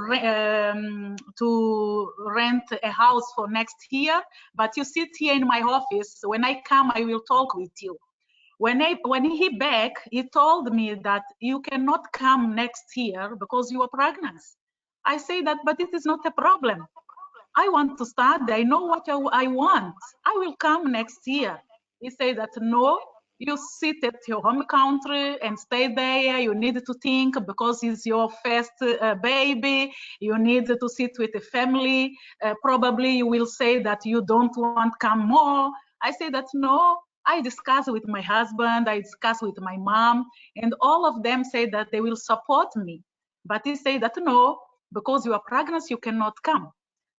rent a house for next year, but you sit here in my office. When I come, I will talk with you. When he back, he told me that you cannot come next year because you are pregnant. I say that, but it is not a problem. I want to study. I know what I want. I will come next year. He said that, no, you sit at your home country and stay there. You need to think because it's your first baby. You need to sit with the family. Probably you will say that you don't want to come more. I say that, no, I discuss with my husband. I discuss with my mom, and all of them say that they will support me. But he said that, no, because you are pregnant, you cannot come.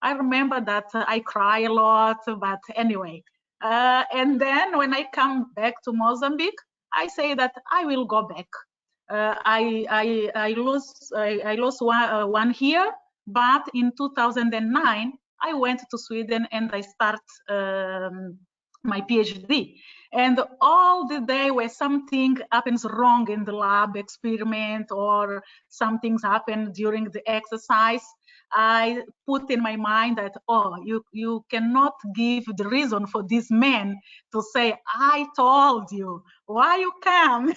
I remember that I cry a lot, but anyway. And then when I come back to Mozambique, I say that I will go back. I lost one year, but in 2009, I went to Sweden and I start my PhD. And all the day where something happens wrong in the lab experiment or something happen during the exercise, I put in my mind that, oh, you cannot give the reason for this man to say, I told you, why you come?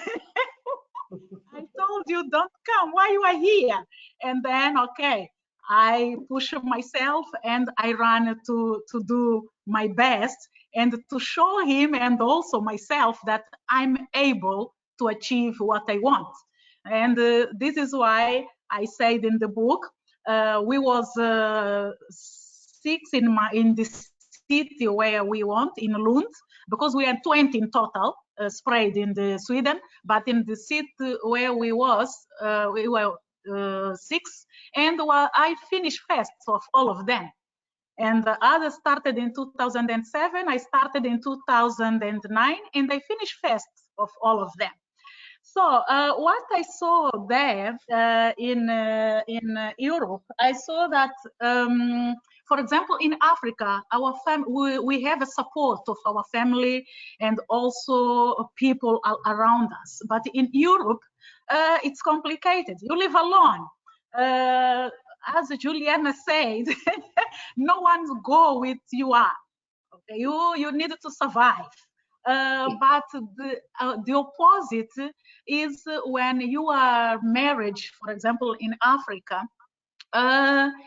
I told you don't come, why you are here? And then, okay, I push myself and I ran to do my best and to show him and also myself that I'm able to achieve what I want. And this is why I said in the book, we was 6 in the city where we want, in Lund, because we are 20 in total, spread in the Sweden, but in the city where we was, we were 6, and I finished first of all of them. And the others started in 2007, I started in 2009, and I finished first of all of them. So what I saw there in Europe, I saw that, for example, in Africa, we have a support of our family and also people around us. But in Europe, it's complicated. You live alone. As Juliana said, no one go with you are. Okay? You need to survive. But the opposite is when you are married, for example, in Africa,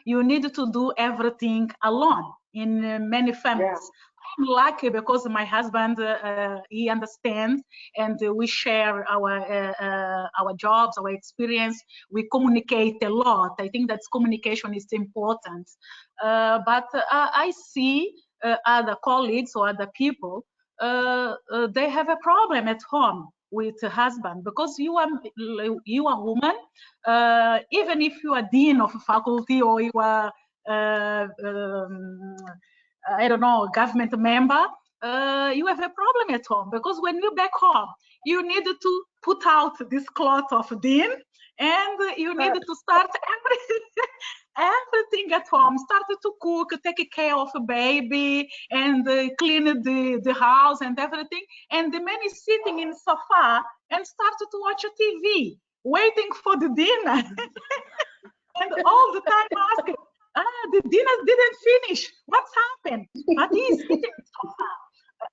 you need to do everything alone in many families. I'm lucky because my husband, he understands, and we share our jobs, our experience. We communicate a lot. I think that communication is important. But I see other colleagues or other people, they have a problem at home with a husband, because you are woman, even if you are dean of a faculty or you are I don't know, government member, you have a problem at home, because when you're back home, you need to put out this cloth of dean, and you need to start everything at home, start to cook, take care of a baby, and clean the house and everything. And the man is sitting in sofa and started to watch a TV, waiting for the dinner. And all the time asking, the dinner didn't finish. What's happened? But he's sitting in the sofa.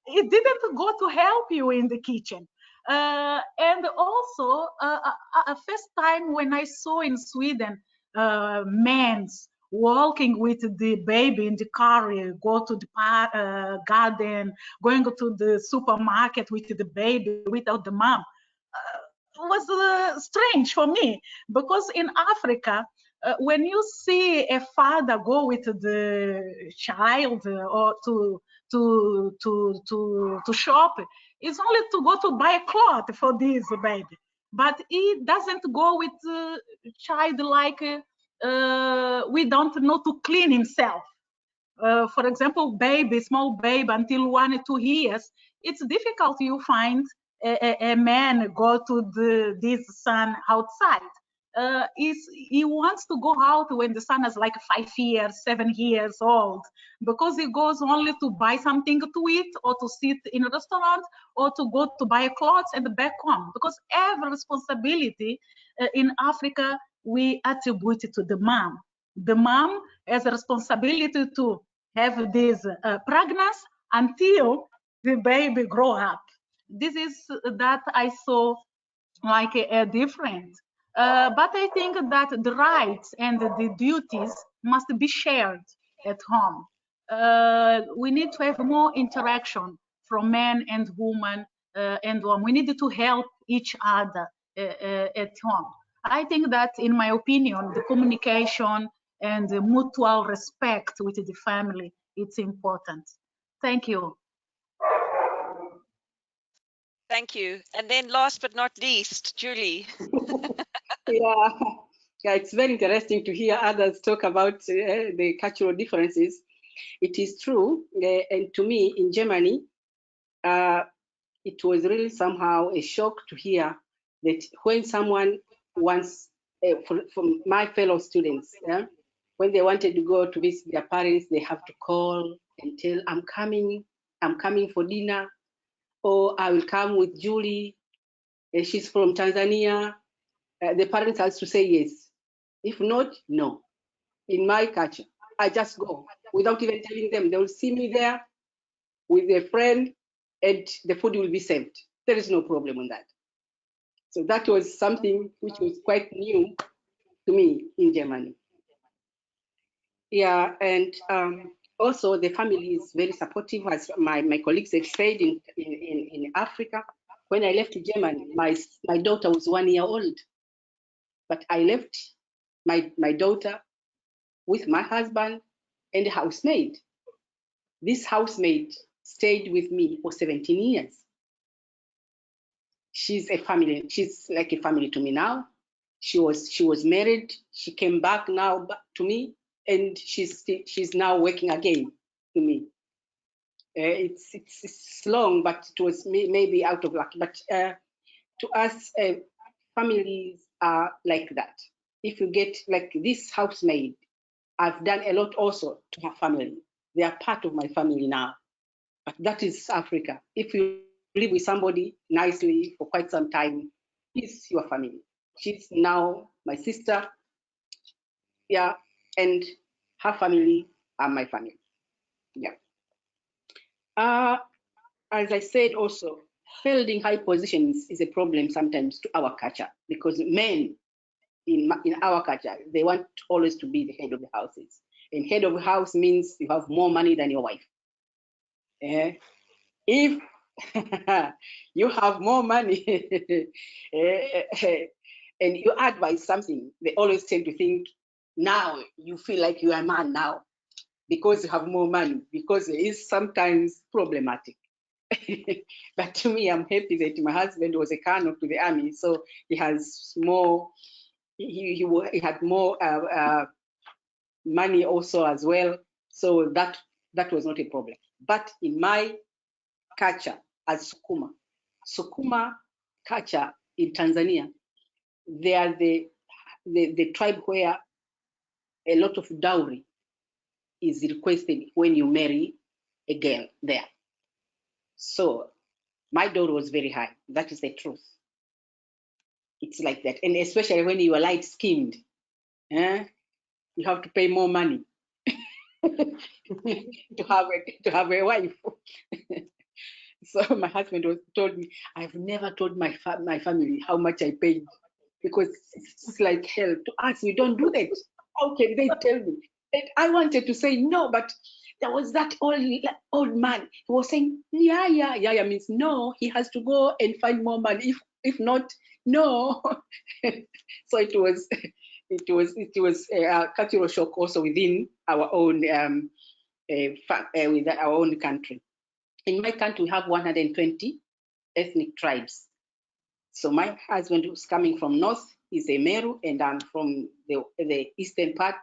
He didn't go to help you in the kitchen. And also, first time when I saw in Sweden, men walking with the baby in the car, go to the garden, going to the supermarket with the baby without the mom, was strange for me, because in Africa, when you see a father go with the child or to shop, it's only to go to buy a cloth for this baby, but he doesn't go with the child like we don't know to clean himself. For example, small baby until 1 or 2 years, it's difficult you find a man go to this son outside. He wants to go out when the son is like 5 years, 7 years old, because he goes only to buy something to eat, or to sit in a restaurant, or to go to buy clothes and back home. Because every responsibility in Africa, we attribute it to the mom. The mom has a responsibility to have this pregnancy until the baby grow up. This is that I saw like a difference. But I think that the rights and the duties must be shared at home. We need to have more interaction from men and women and women. We need to help each other at home. I think that, in my opinion, the communication and the mutual respect with the family, it's important. Thank you. Thank you. And then last but not least, Julie. Yeah, it's very interesting to hear others talk about the cultural differences. It is true, and to me in Germany, it was really somehow a shock to hear that when someone wants, from my fellow students, when they wanted to go to visit their parents, they have to call and tell, I'm coming for dinner, or I will come with Julie, she's from Tanzania. The parents has to say yes. If not, no. In my culture, I just go without even telling them. They will see me there with their friend, and the food will be served. There is no problem on that. So that was something which was quite new to me in Germany. Yeah, and also the family is very supportive, as my colleagues have said in Africa. When I left Germany, my daughter was 1 year old, but I left my daughter with my husband and a housemaid. This housemaid stayed with me for 17 years. She's a family. She's like a family to me now. She was married. She came back now to me, and she's now working again to me. It's long, but it was maybe out of luck. But to us, families are like that. If you get like this housemaid, I've done a lot also to her family. They are part of my family now. But that is Africa. If you live with somebody nicely for quite some time, it's your family. She's now my sister, yeah, and her family are my family, yeah. As I said also, held in high positions is a problem sometimes to our culture, because men in our culture, they want always to be the head of the houses. And head of the house means you have more money than your wife. If you have more money and you advise something, they always tend to think, now you feel like you are a man now because you have more money, because it is sometimes problematic. But to me, I'm happy that my husband was a colonel to the army, so he has more, he had more money also as well, so that was not a problem. But in my culture as Sukuma culture in Tanzania, they are the tribe where a lot of dowry is requested when you marry a girl there. So my dowry was very high. That is the truth. It's like that. And especially when you are light-skinned, you have to pay more money to have a wife. So my husband told me, I've never told my family how much I paid, because it's like hell to us. We don't do that. How can they tell me? And I wanted to say no, but there was that old man who was saying, yeah, means no, he has to go and find more money. If not, no. So it was a cultural shock also within our own with our own country. In my country, we have 120 ethnic tribes. So my husband, who's coming from north, is a Meru, and I'm from the eastern part.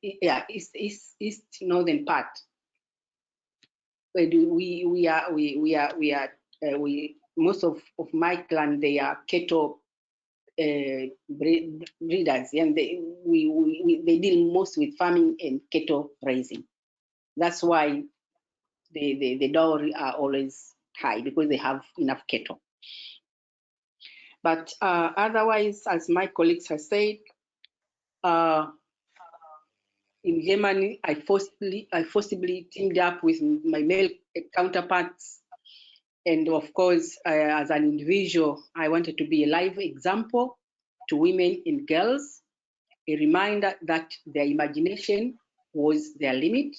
East northern part. Most of my clan, they are cattle breeders, and they deal most with farming and cattle raising. That's why the dowry are always high, because they have enough cattle. But otherwise, as my colleagues have said, in Germany, I forcibly teamed up with my male counterparts. And of course, as an individual, I wanted to be a live example to women and girls, a reminder that their imagination was their limit,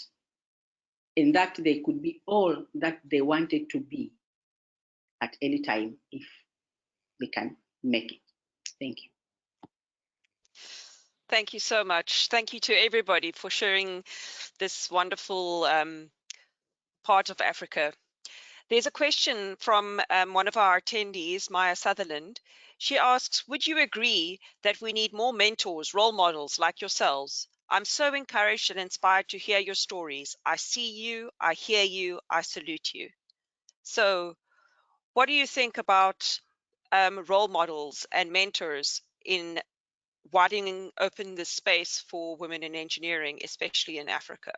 and that they could be all that they wanted to be at any time if they can make it. Thank you. Thank you so much. Thank you to everybody for sharing this wonderful part of Africa. There's a question from one of our attendees, Maya Sutherland. She asks, would you agree that we need more mentors, role models like yourselves? I'm so encouraged and inspired to hear your stories. I see you, I hear you, I salute you. So what do you think about role models and mentors in widening open the space for women in engineering, especially in Africa?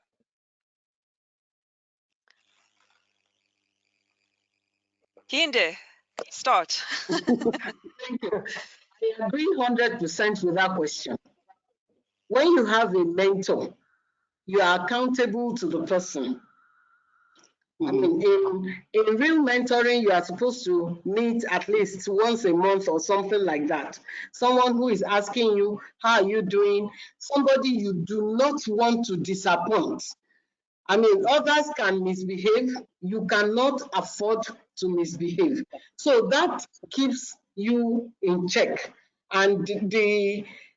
Kehinde, start. Thank you. I agree 100% with that question. When you have a mentor, you are accountable to the person. I mean, in real mentoring, you are supposed to meet at least once a month or something like that. Someone who is asking you, how are you doing? Somebody you do not want to disappoint. I mean, others can misbehave. You cannot afford to misbehave. So that keeps you in check. And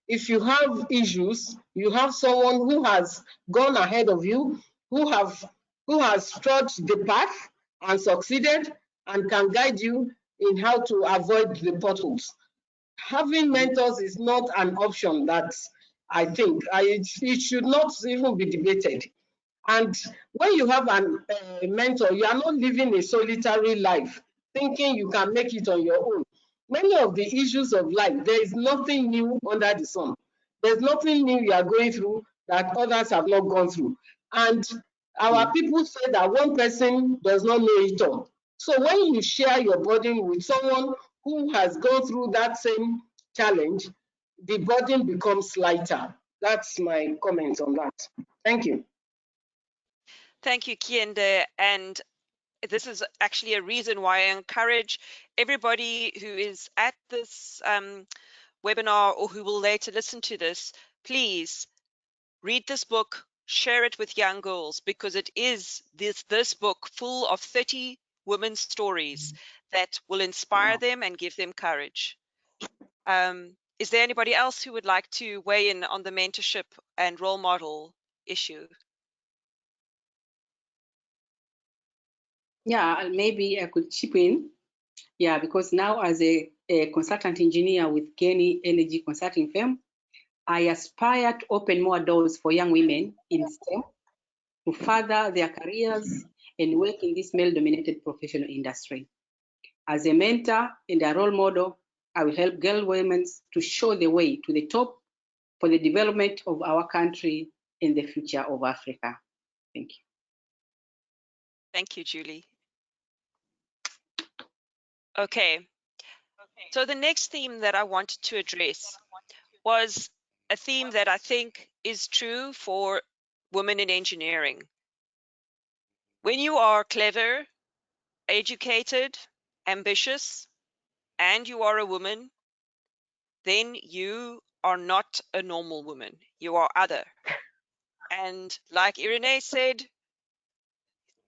if you have issues, you have someone who has gone ahead of you, who has trudged the path and succeeded and can guide you in how to avoid the potholes. Having mentors is not an option that I think it should not even be debated. And when you have a mentor, you are not living a solitary life, thinking you can make it on your own. Many of the issues of life, there is nothing new under the sun. There's nothing new you are going through that others have not gone through. And our people say that one person does not know it all. So when you share your burden with someone who has gone through that same challenge, the burden becomes lighter. That's my comment on that. Thank you. Thank you, Kian. And this is actually a reason why I encourage everybody who is at this webinar or who will later listen to this, please read this book, share it with young girls, because it is this book full of 30 women's stories that will inspire them and give them courage. Is there anybody else who would like to weigh in on the mentorship and role model issue? Yeah, maybe I could chip in. Yeah, because now as a consultant engineer with GENI energy consulting firm, I aspire to open more doors for young women in STEM to further their careers and work in this male-dominated professional industry. As a mentor and a role model, I will help girl women to show the way to the top for the development of our country and the future of Africa. Thank you. Thank you, Julie. Okay, so the next theme that I wanted to address was a theme that I think is true for women in engineering. When you are clever, educated, ambitious, and you are a woman, then you are not a normal woman. You are other. And like Irene said,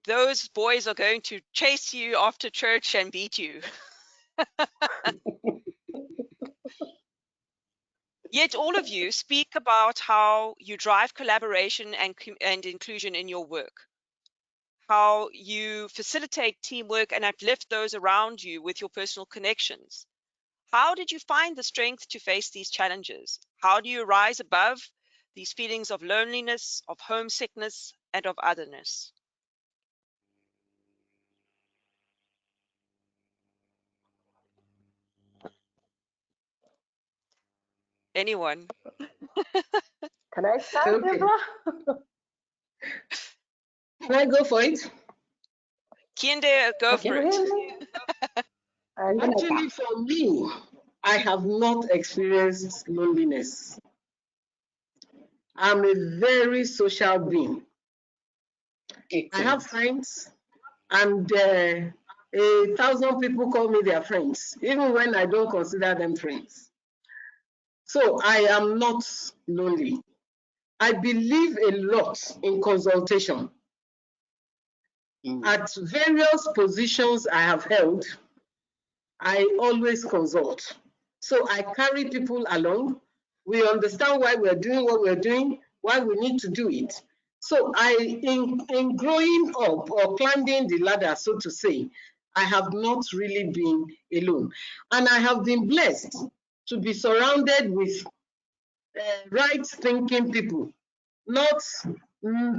those boys are going to chase you after church and beat you. Yet all of you speak about how you drive collaboration and inclusion in your work, how you facilitate teamwork and uplift those around you with your personal connections. How did you find the strength to face these challenges? How do you rise above these feelings of loneliness, of homesickness, and of otherness? Anyone? Can I start, Okay. Deborah? Can I go for it? Kehinde, go Okay. for You it. hear me? And Actually, for me, I have not experienced loneliness. I'm a very social being. I have friends, and 1,000 people call me their friends, even when I don't consider them friends. So I am not lonely. I believe a lot in consultation. At various positions I have held, I always consult. So I carry people along. We understand why we're doing what we're doing, why we need to do it. So in growing up or climbing the ladder, so to say, I have not really been alone. And I have been blessed to be surrounded with right-thinking people, not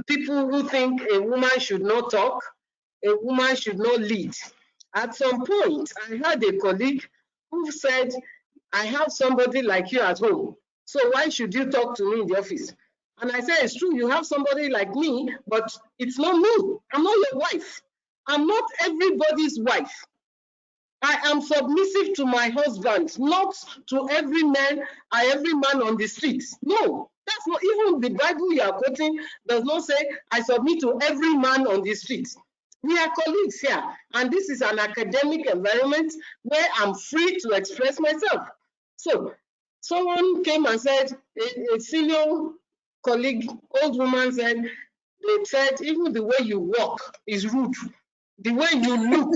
people who think a woman should not talk, a woman should not lead. At some point, I had a colleague who said, I have somebody like you at home, so why should you talk to me in the office? And I said, it's true, you have somebody like me, but it's not me. I'm not your wife. I'm not everybody's wife. I am submissive to my husband, not to every man on the streets. No, that's not, even the Bible you are quoting does not say I submit to every man on the streets. We are colleagues here, and this is an academic environment where I'm free to express myself. So someone came and said, a senior colleague, old woman said, they said, even the way you walk is rude. The way you look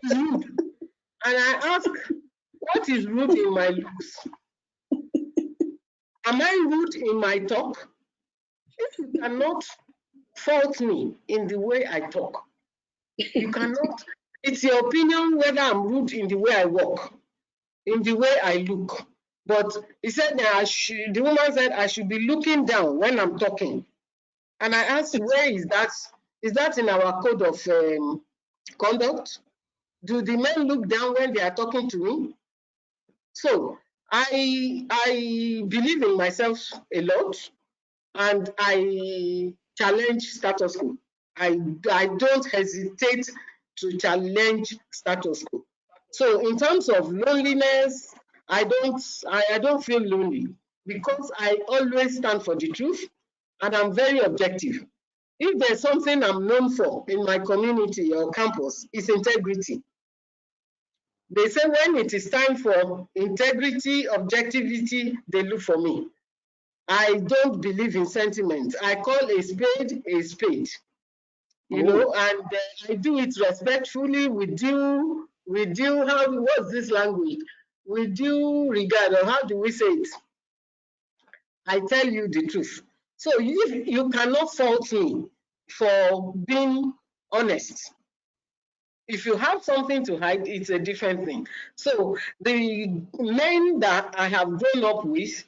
is rude. And I ask, what is rude in my looks? Am I rude in my talk? If you cannot fault me in the way I talk, you cannot, it's your opinion whether I'm rude in the way I walk, in the way I look. But he said that the woman said I should be looking down when I'm talking. And I asked, where is that? Is that in our code of conduct? Do the men look down when they are talking to me? So I believe in myself a lot, and I challenge status quo. I don't hesitate to challenge status quo. So in terms of loneliness, I don't feel lonely because I always stand for the truth, and I'm very objective. If there's something I'm known for in my community or campus, it's integrity. They say when it is time for integrity, objectivity, they look for me. I don't believe in sentiment. I call a spade, you know, and I do it respectfully with due, what's this language? With due regard, or how do we say it? I tell you the truth. So you cannot fault me for being honest. If you have something to hide, it's a different thing. So the men that I have grown up with,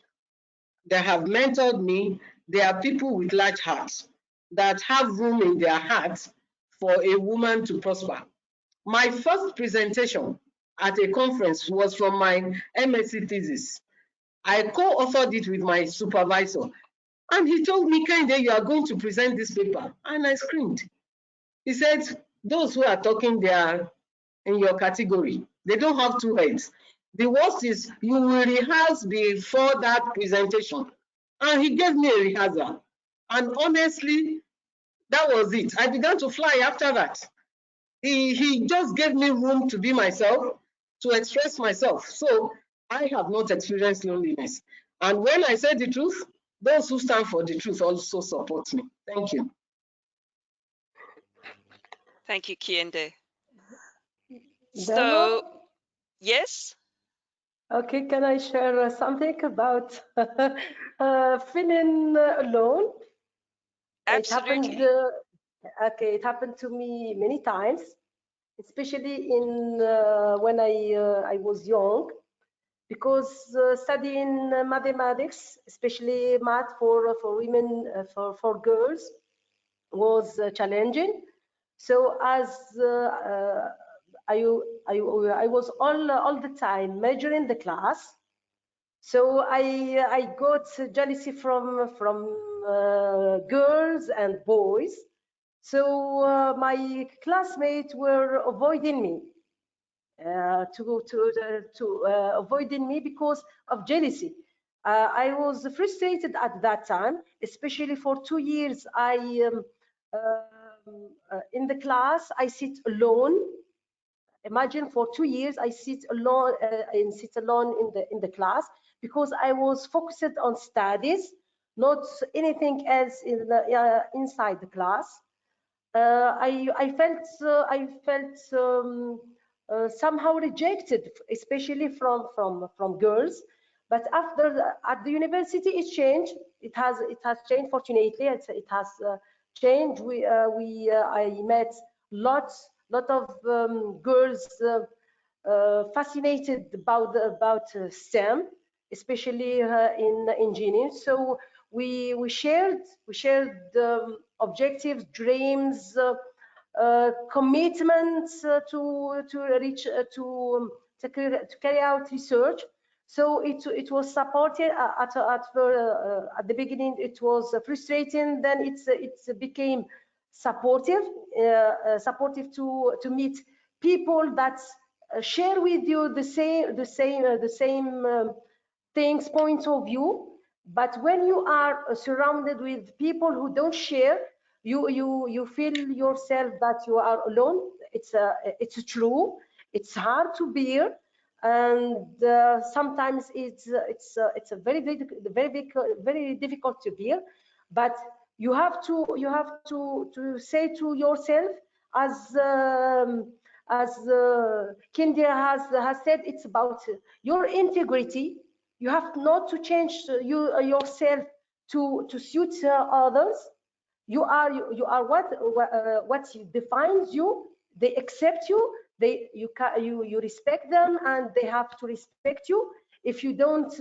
that have mentored me, they are people with large hearts that have room in their hearts for a woman to prosper. My first presentation at a conference was from my MSc thesis. I co-authored it with my supervisor, and he told me, Kehinde, you are going to present this paper. And I screamed. He said, those who are talking, they are in your category. They don't have two heads. The worst is you will rehearse before that presentation. And he gave me a rehearsal. And honestly, that was it. I began to fly after that. He just gave me room to be myself, to express myself. So I have not experienced loneliness. And when I say the truth, those who stand for the truth also support me. Thank you. Thank you, Kehinde. Demo? So, yes? Okay, can I share something about feeling alone? Absolutely. It happened to me many times, especially in when I was young, because studying mathematics, especially math for women, for girls, was challenging. So as I was all the time measuring the class. So I got jealousy from girls and boys. So my classmates were avoiding me, avoiding me because of jealousy. I was frustrated at that time, especially for 2 years. In the class, I sit alone. Imagine for 2 years I sit alone in the class because I was focused on studies, not anything else inside the class. I felt somehow rejected, especially from girls. But at the university, it changed. It has changed. Fortunately, it has changed. I met lot of girls fascinated about STEM, especially in engineering. So we shared objectives, dreams, commitments to carry out research. So it was supported at the beginning. It was frustrating. Then it became supportive to meet people that share with you the same things, points of view. But when you are surrounded with people who don't share, you feel yourself that you are alone. It's true. It's hard to bear, and sometimes it's very difficult to bear. But you have to say to yourself, as Kehinde has said, it's about your integrity. You have not to change yourself to suit others. You are what defines you. They accept you. You respect them, and they have to respect you. If you don't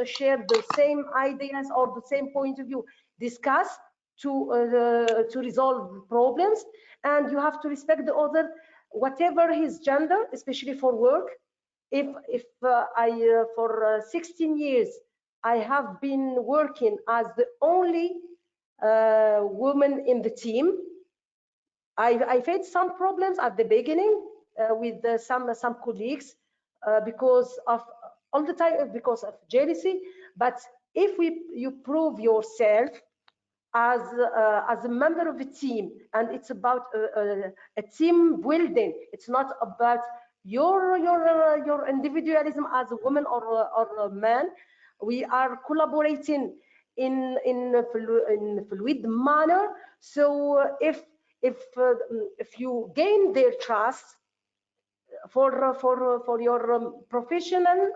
share the same ideas or the same point of view, discuss to resolve problems, and you have to respect the other, whatever his gender, especially for work. If for 16 years I have been working as the only woman in the team, I faced some problems at the beginning with some colleagues because of all the time because of jealousy. But if you prove yourself as a member of a team, and it's about a team building. It's not about your individualism as a woman or a man. We are collaborating in a fluid manner. So if you gain their trust for your professional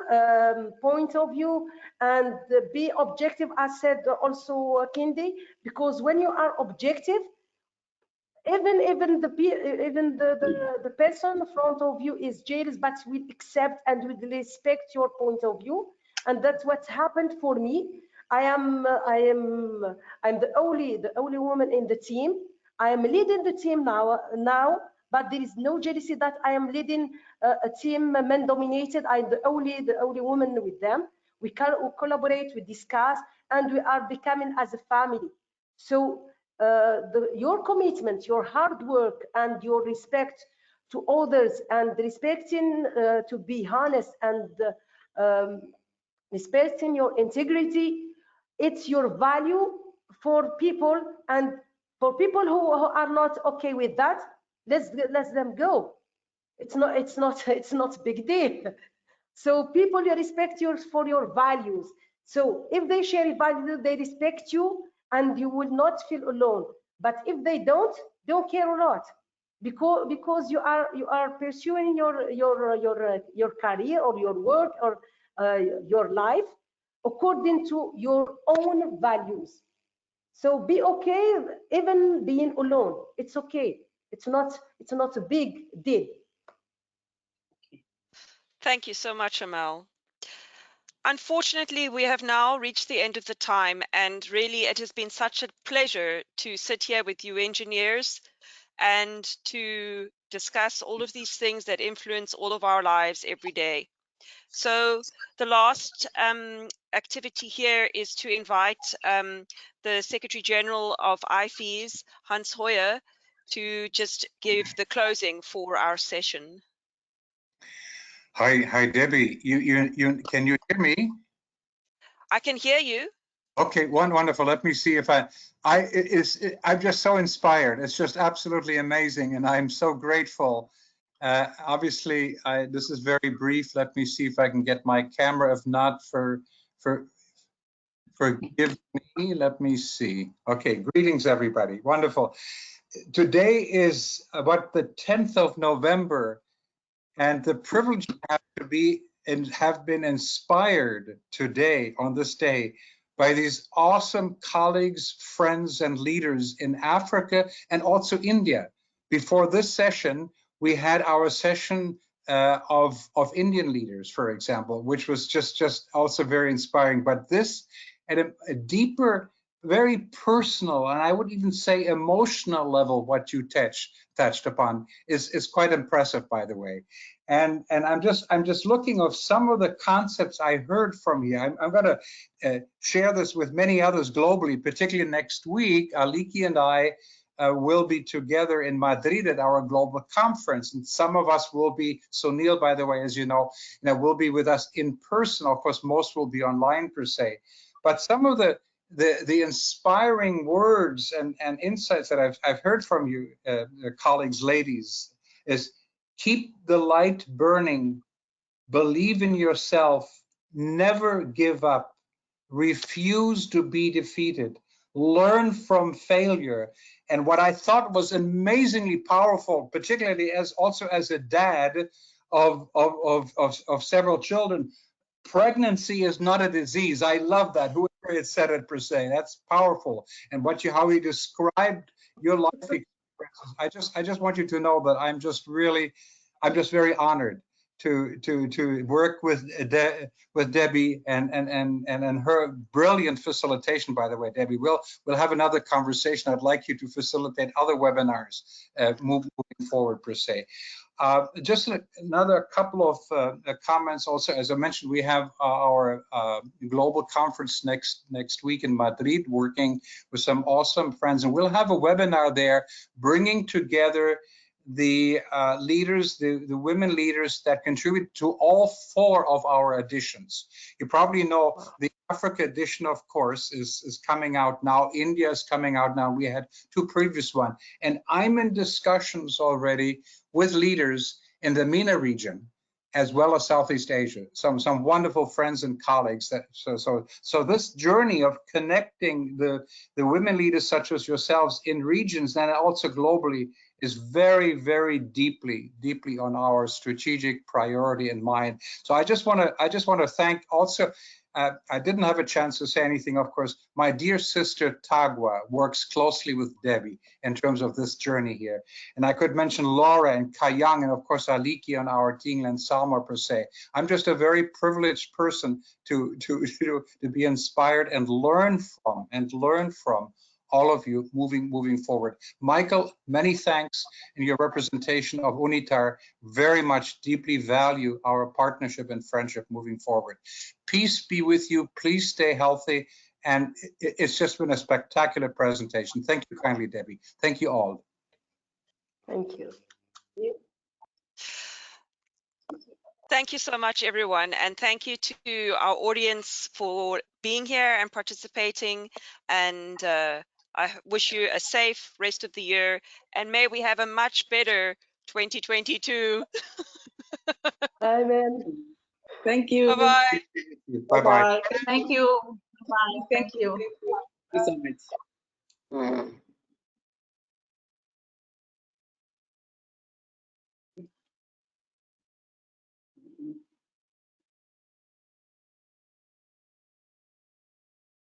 point of view, and be objective, as said also Kehinde, because when you are objective, even the person in front of you is jealous, but will accept and will respect your point of view. And that's what happened for me. I'm the only woman in the team. I am leading the team now, but there is no jealousy that I am leading a team men dominated. I'm the only woman with them. We collaborate, we discuss, and we are becoming as a family. So your commitment, your hard work, and your respect to others, and respecting to be honest, and respecting your integrity, it's your value for people. And for people who are not okay with that, let them go. It's not a big deal. So people, you respect yours for your values. So if they share a value, they respect you, and you will not feel alone. But if they don't care a lot, because you are pursuing your career or your work or your life according to your own values. So be okay, even being alone. It's okay. It's not a big deal. Thank you so much, Amel. Unfortunately, we have now reached the end of the time, and really it has been such a pleasure to sit here with you engineers and to discuss all of these things that influence all of our lives every day. So the last activity here is to invite the Secretary General of IFEES, Hans Hoyer, to just give the closing for our session. Hi, Debbie. Can you hear me? I can hear you. Okay, wonderful. Let me see if I'm just so inspired. It's just absolutely amazing, and I'm so grateful. Obviously, this is very brief. Let me see if I can get my camera. If not, forgive me. Let me see. Okay, greetings, everybody. Wonderful. Today is about the 10th of November, and the privilege I have to be and have been inspired today on this day by these awesome colleagues, friends, and leaders in Africa and also India. Before this session, we had our session of Indian leaders, for example, which was just also very inspiring. But this, at a deeper, very personal, and I would even say emotional level, what you touched upon is quite impressive, by the way. And I'm just looking of some of the concepts I heard from you. I'm going to share this with many others globally, particularly next week. Aliki and I will be together in Madrid at our global conference, and some of us will be. So Neil, by the way, as you know, will be with us in person. Of course, most will be online per se, but some of the inspiring words and insights that I've heard from you, colleagues, ladies, is keep the light burning, believe in yourself, never give up, refuse to be defeated, learn from failure. And what I thought was amazingly powerful, particularly as a dad of several children, pregnancy is not a disease. I love that. Whoever had said it per se, that's powerful. And how he described your life experiences, I just want you to know that I'm just very honored to work with Debbie and her brilliant facilitation. By the way, Debbie, we'll have another conversation. I'd like you to facilitate other webinars moving forward per se. Just another couple of comments also. As I mentioned, we have our global conference next week in Madrid, working with some awesome friends, and we'll have a webinar there bringing together the leaders, the women leaders that contribute to all 4 of our editions. You probably know the Africa edition, of course, is coming out now. India is coming out now. We had 2 previous ones. And I'm in discussions already with leaders in the MENA region, as well as Southeast Asia, some wonderful friends and colleagues. So this journey of connecting the women leaders such as yourselves in regions and also globally is very, very deeply on our strategic priority in mind. So I just want to thank also. I didn't have a chance to say anything, of course. My dear sister Tagwa works closely with Debbie in terms of this journey here. And I could mention Laura and Kayang and of course Aliki on our team and Salma per se. I'm just a very privileged person to be inspired and learn from all of you moving forward. Michael, many thanks in your representation of UNITAR. Very much deeply value our partnership and friendship moving forward. Peace be with you. Please stay healthy. And it's just been a spectacular presentation. Thank you kindly, Debbie. Thank you all. Thank you. Thank you so much, everyone. And thank you to our audience for being here and participating. And I wish you a safe rest of the year. And may we have a much better 2022. Amen. Thank you. Bye-bye. Bye-bye. Thank you. Bye. Thank you. Thank you so much.